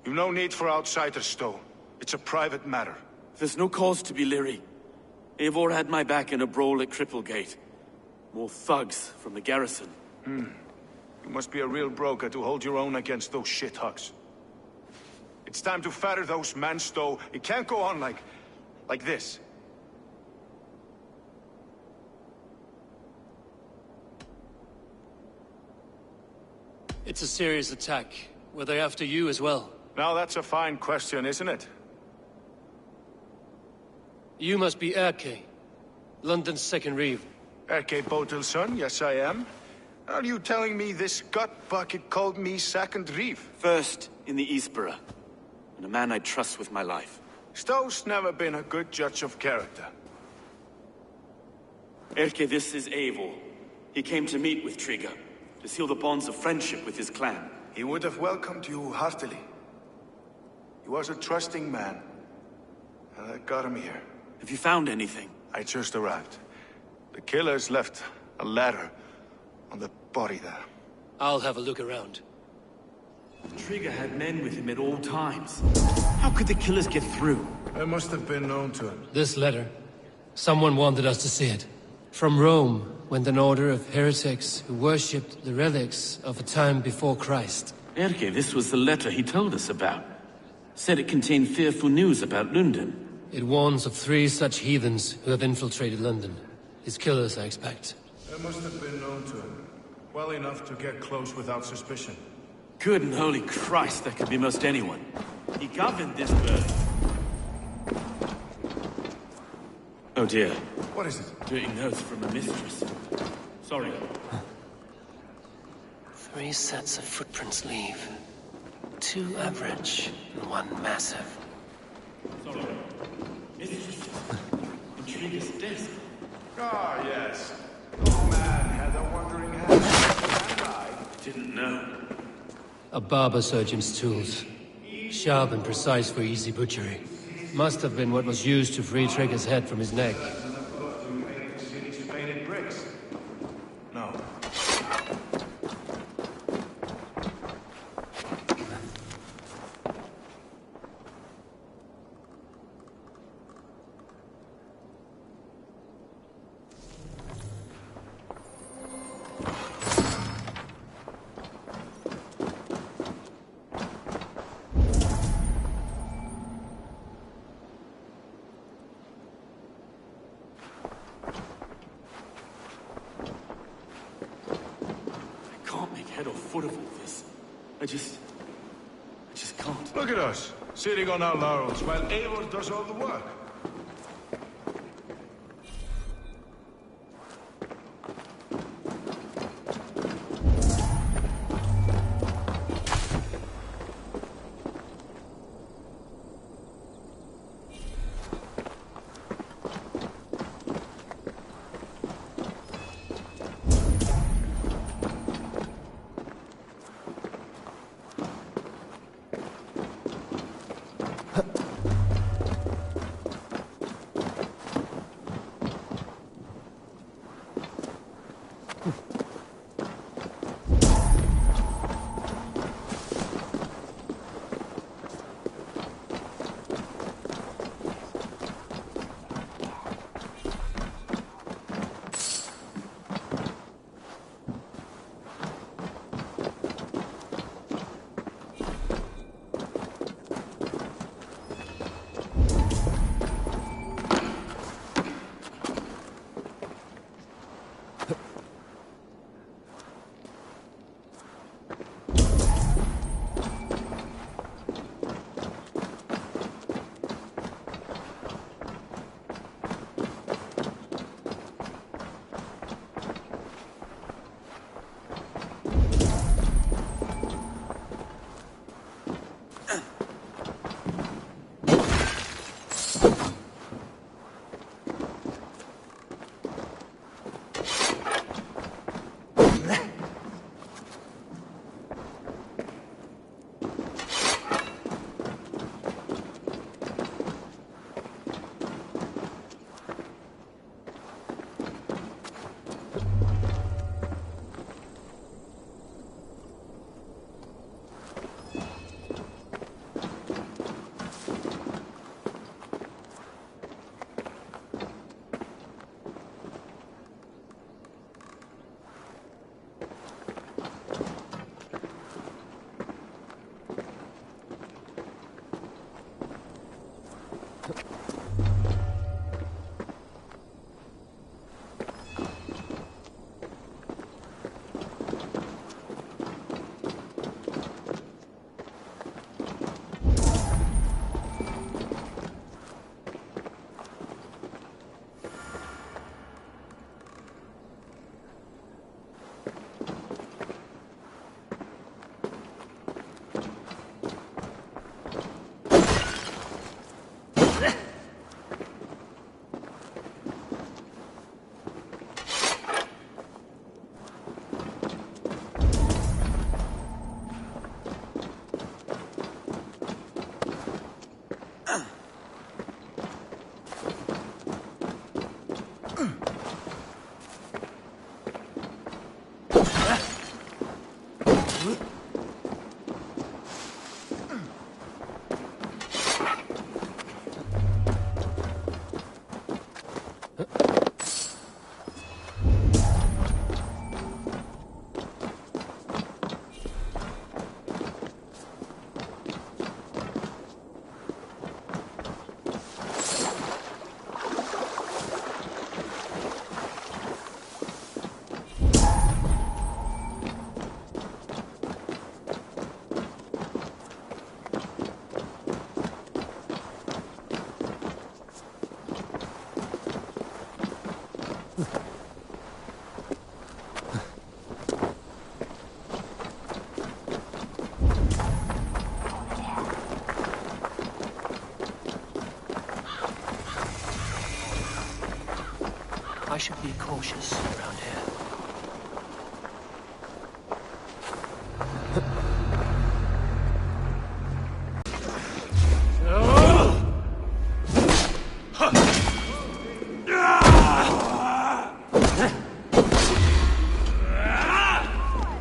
You've no need for outsiders, Stowe. It's a private matter. There's no cause to be leery. Eivor had my back in a brawl at Cripplegate. More thugs from the garrison. You must be a real broker to hold your own against those shithugs. It's time to fetter those men, Stowe. It can't go on like this. It's a serious attack. Were they after you as well? Now that's a fine question, isn't it? You must be Erke, London's second reeve. Erke Botel's son, yes I am. Are you telling me this gut bucket called me second reeve? First in the Eastborough, and a man I trust with my life. Stowe's never been a good judge of character. Erke, this is Eivor. He came to meet with Trigger, to seal the bonds of friendship with his clan. He would have welcomed you heartily. He was a trusting man, and I got him here. Have you found anything? I just arrived. The killers left a ladder on the body there. I'll have a look around. Trigger had men with him at all times. How could the killers get through? They must have been known to him. This letter. Someone wanted us to see it. From Rome went an order of heretics who worshipped the relics of a time before Christ. Erke, this was the letter he told us about. Said it contained fearful news about London. It warns of 3 such heathens who have infiltrated London. His killers, I expect. They must have been known to him. Well enough to get close without suspicion. Good and holy Christ, that could be most anyone. He governed this bird. Oh dear. What is it? Dirty notes from a mistress. Sorry. 3 sets of footprints leave. 2 average and 1 massive. Sorry. Mistress. Intriguous desk. Ah, yes. Oh man had a wandering hand. And I didn't know. A barber surgeon's tools. Sharp and precise for easy butchery. Must have been what was used to free Trigger's head from his neck. Painted bricks. No. I just can't. Look at us, sitting on our laurels while Eivor does all the work. I should be cautious around here.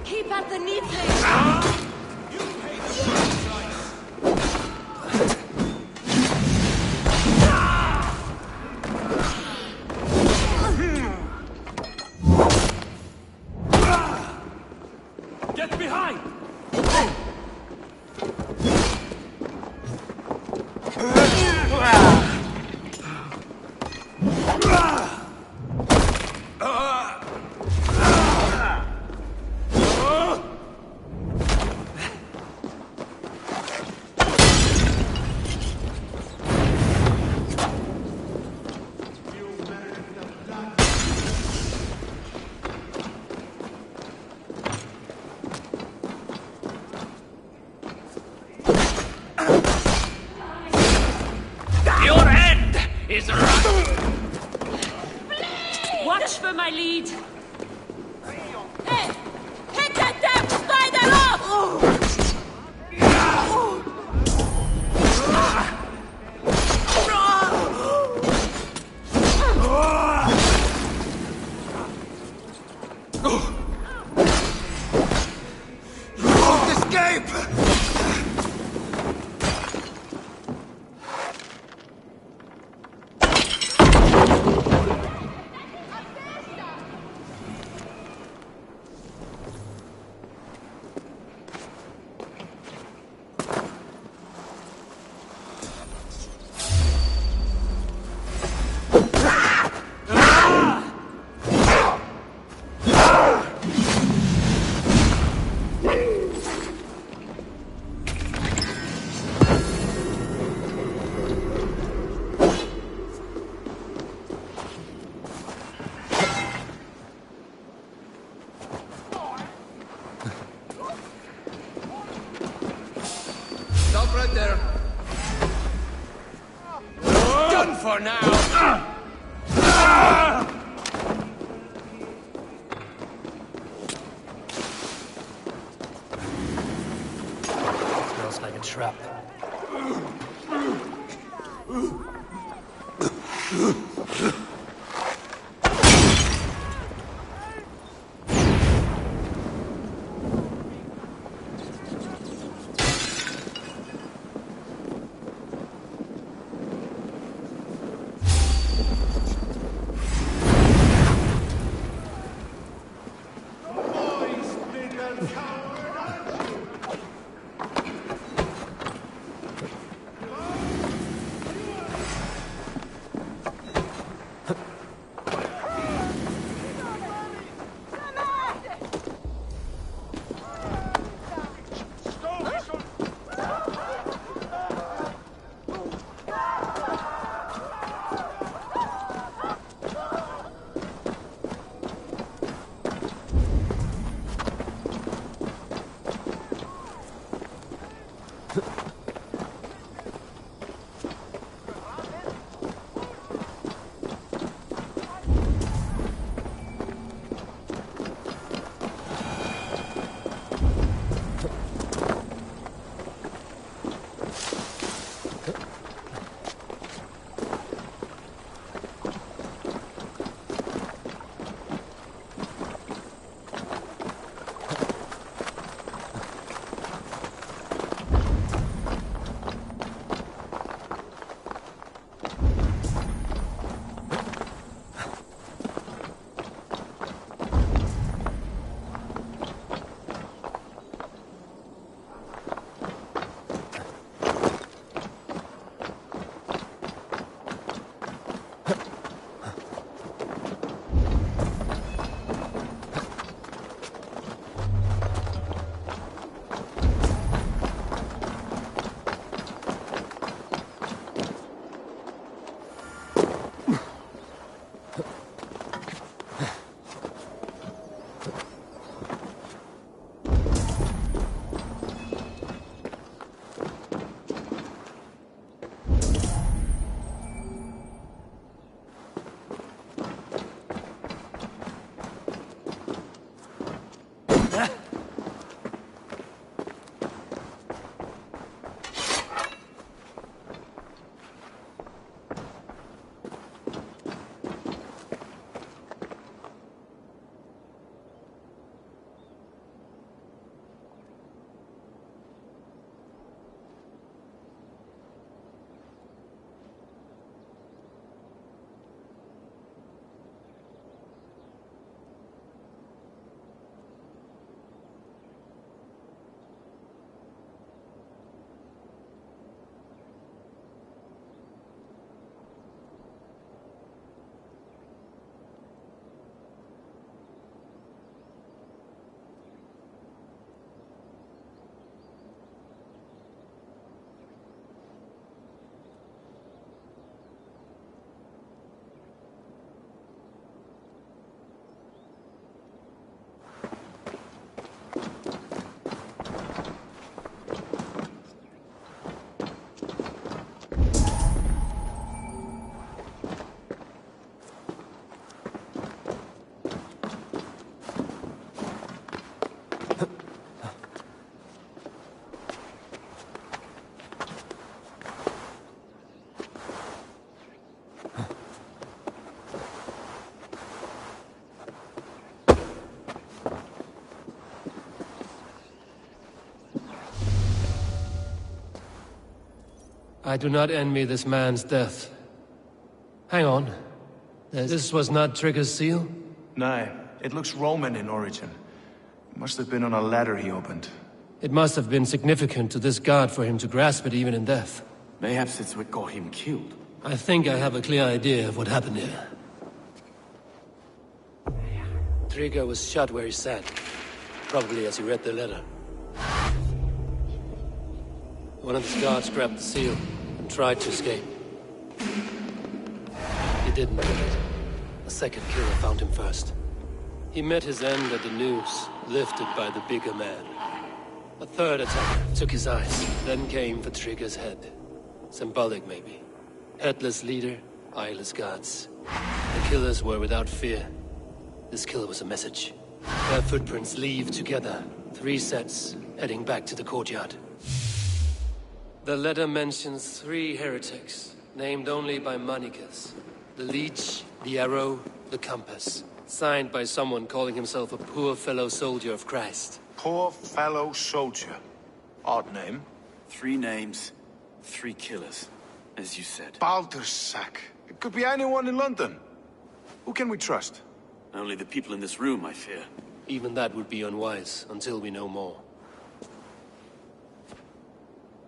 Keep at the knee plate! Get behind! Your end is right! Watch for my lead! Hey! Hit that damn spider off! Escape! Stop right there. Done for now. Smells like a trap. I do not envy this man's death. Hang on. This was not Trigger's seal? No, it looks Roman in origin. Must have been on a ladder he opened. It must have been significant to this god for him to grasp it even in death. Mayhaps it's what got him killed. I think I have a clear idea of what happened here. Trigger was shot where he sat. Probably as he read the letter. One of his guards grabbed the seal and tried to escape. He didn't make it. A second killer found him first. He met his end at the noose, lifted by the bigger man. A third attacker took his eyes, then came for Trigger's head. Symbolic, maybe. Headless leader, eyeless guards. The killers were without fear. This killer was a message. Their footprints leave together. 3 sets, heading back to the courtyard. The letter mentions 3 heretics, named only by Manicus. The Leech, the Arrow, the Compass. Signed by someone calling himself a poor fellow soldier of Christ. Poor fellow soldier. Odd name. 3 names, 3 killers, as you said. Baldersack. It could be anyone in London. Who can we trust? Only the people in this room, I fear. Even that would be unwise, until we know more.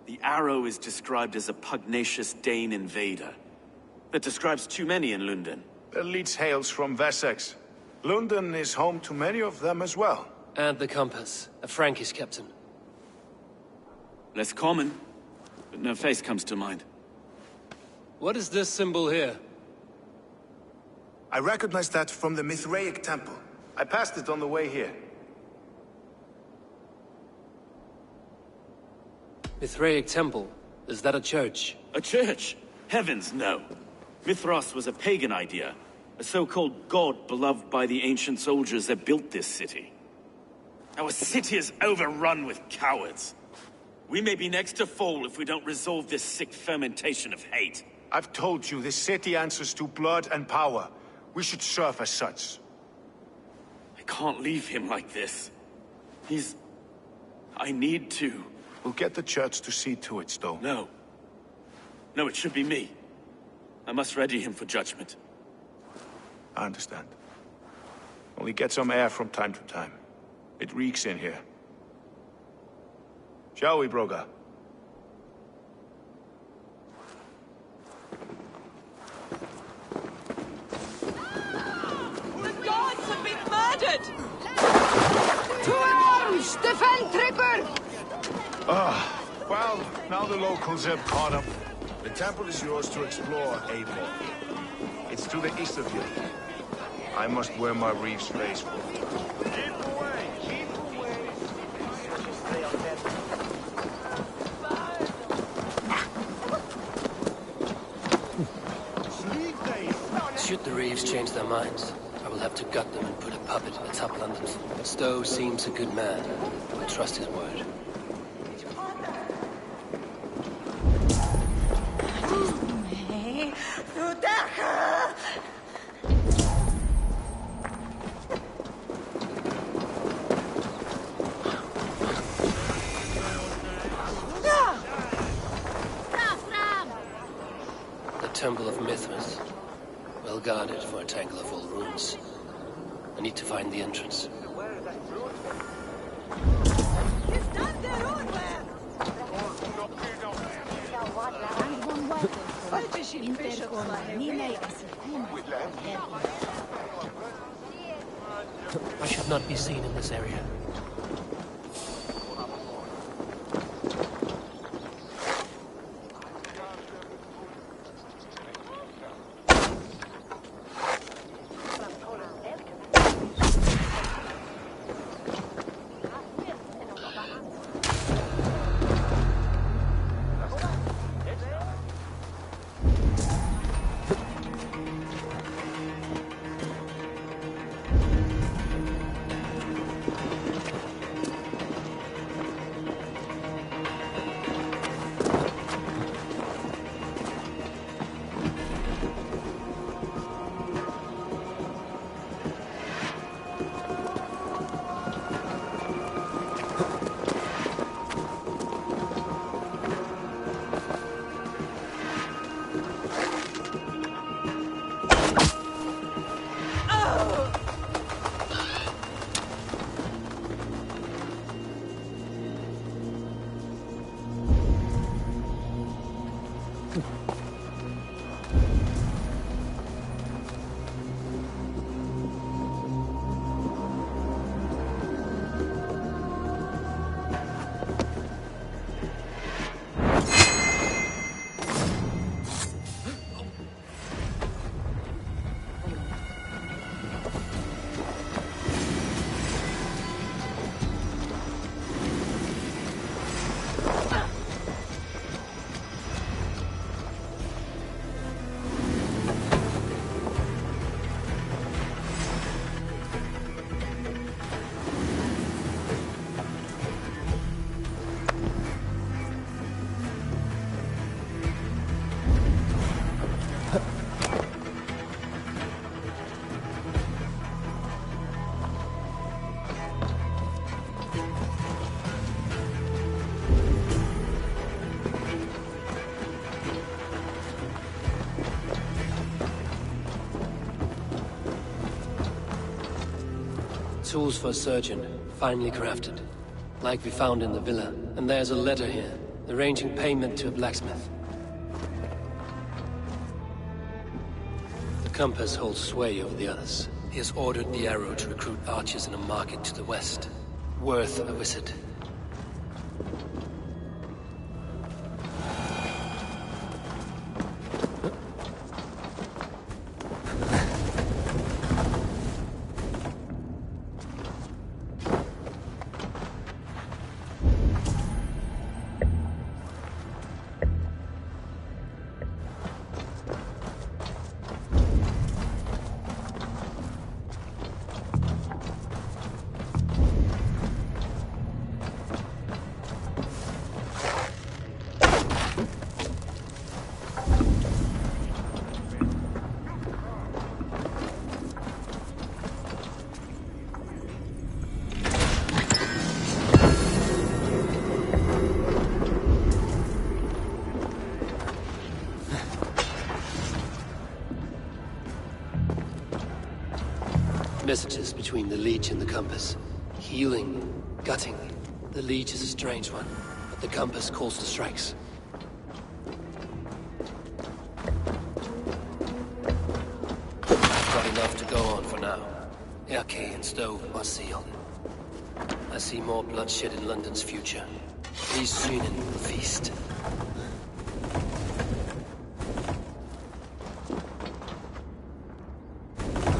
The Arrow is described as a pugnacious Dane invader. That describes too many in London. The Leech hails from Wessex. London is home to many of them as well. And the Compass, a Frankish captain. Less common, but no face comes to mind. What is this symbol here? I recognize that from the Mithraic temple. I passed it on the way here. Mithraic temple? Is that a church? A church? Heavens, no. Mithras was a pagan idea. A so-called god beloved by the ancient soldiers that built this city. Our city is overrun with cowards. We may be next to fall if we don't resolve this sick fermentation of hate. I've told you, this city answers to blood and power. We should serve as such. I can't leave him like this. I need to. We'll get the church to see to it, Stone. No. No, it should be me. I must ready him for judgment. I understand. Only get some air from time to time. It reeks in here. Shall we, Broga? The gods have been murdered! To arms! Defend Trigger! Well, now the locals have caught up. The temple is yours to explore, Eivor. It's to the east of you. I must wear my reeve's face for it. Should the Reeves change their minds, I will have to gut them and put a puppet atop London. But Stowe seems a good man. I trust his word. The Temple of Mithras. Well guarded for a tangle of old ruins. I need to find the entrance. I should not be seen in this area. Tools for a surgeon, finely crafted. Like we found in the villa. And there's a letter here, arranging payment to a blacksmith. The compass holds sway over the others. He has ordered the arrow to recruit archers in a market to the west. Worth a visit. Messages between the Leech and the compass. Healing, gutting. The Leech is a strange one, but the compass calls to strikes. I've got enough to go on for now. Erke and Stowe are sealed. I see more bloodshed in London's future. These Sunan will feast.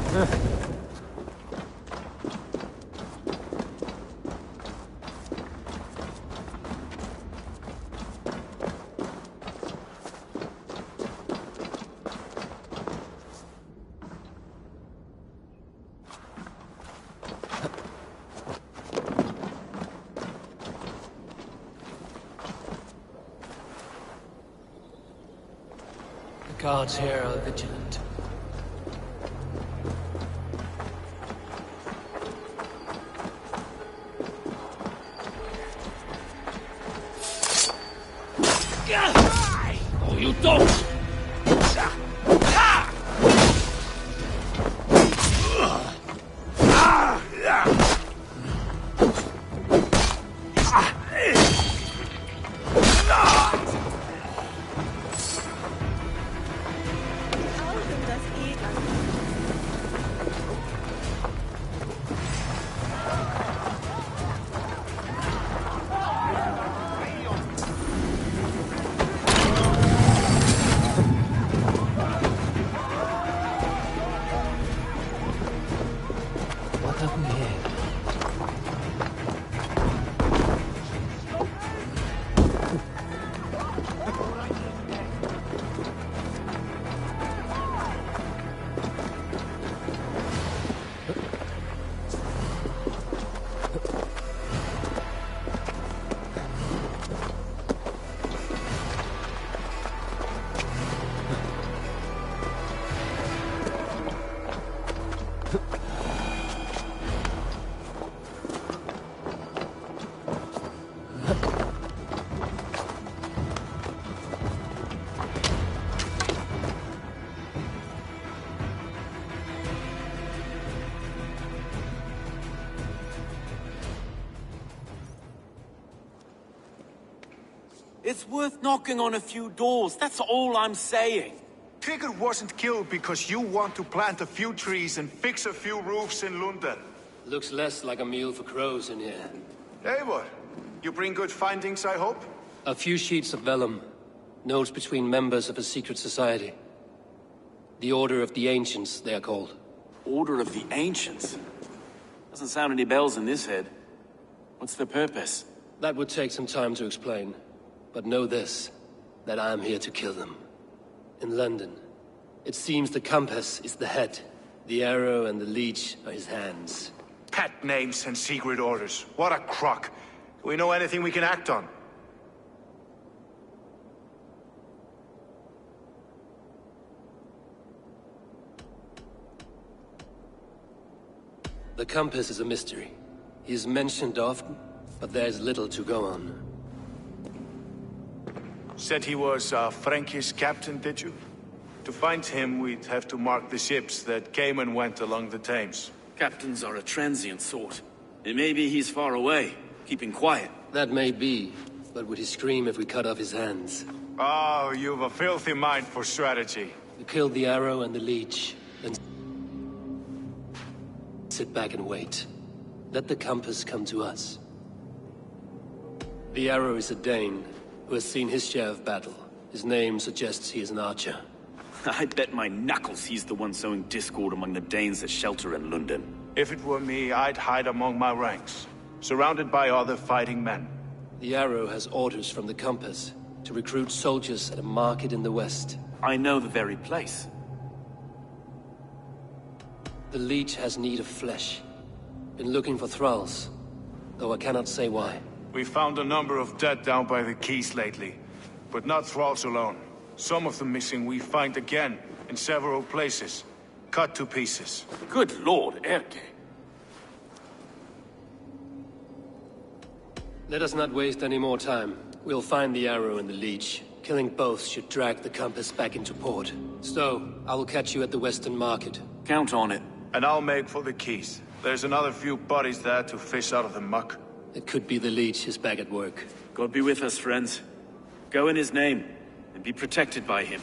The guards here are vigilant. Oh, you don't! What have we here? It's worth knocking on a few doors, that's all I'm saying. Tigger wasn't killed because you want to plant a few trees and fix a few roofs in London. Looks less like a meal for crows in here. Eivor, you bring good findings, I hope? A few sheets of vellum. Notes between members of a secret society. The Order of the Ancients, they are called. Order of the Ancients? Doesn't sound any bells in this head. What's their purpose? That would take some time to explain. But know this, that I am here to kill them. In London, it seems the compass is the head. The arrow and the leech are his hands. Pet names and secret orders. What a crock. Do we know anything we can act on? The compass is a mystery. He is mentioned often, but there is little to go on. Said he was a Frankish captain, did you? To find him, we'd have to mark the ships that came and went along the Thames. Captains are a transient sort. It may be he's far away, keeping quiet. That may be, but would he scream if we cut off his hands? Oh, you've a filthy mind for strategy. We killed the arrow and the leech, then sit back and wait. Let the compass come to us. The arrow is a Dane, who has seen his share of battle. His name suggests he is an archer. I bet my knuckles he's the one sowing discord among the Danes that shelter in London. If it were me, I'd hide among my ranks, surrounded by other fighting men. The arrow has orders from the compass to recruit soldiers at a market in the west. I know the very place. The leech has need of flesh. Been looking for thralls, though I cannot say why. We found a number of dead down by the quays lately, but not thralls alone. Some of the missing we find again in several places, cut to pieces. Good lord, Erke. Let us not waste any more time. We'll find the arrow and the leech. Killing both should drag the compass back into port. So, I will catch you at the Western Market. Count on it. And I'll make for the quays. There's another few bodies there to fish out of the muck. It could be the leech is back at work. God be with us, friends. Go in his name, and be protected by him.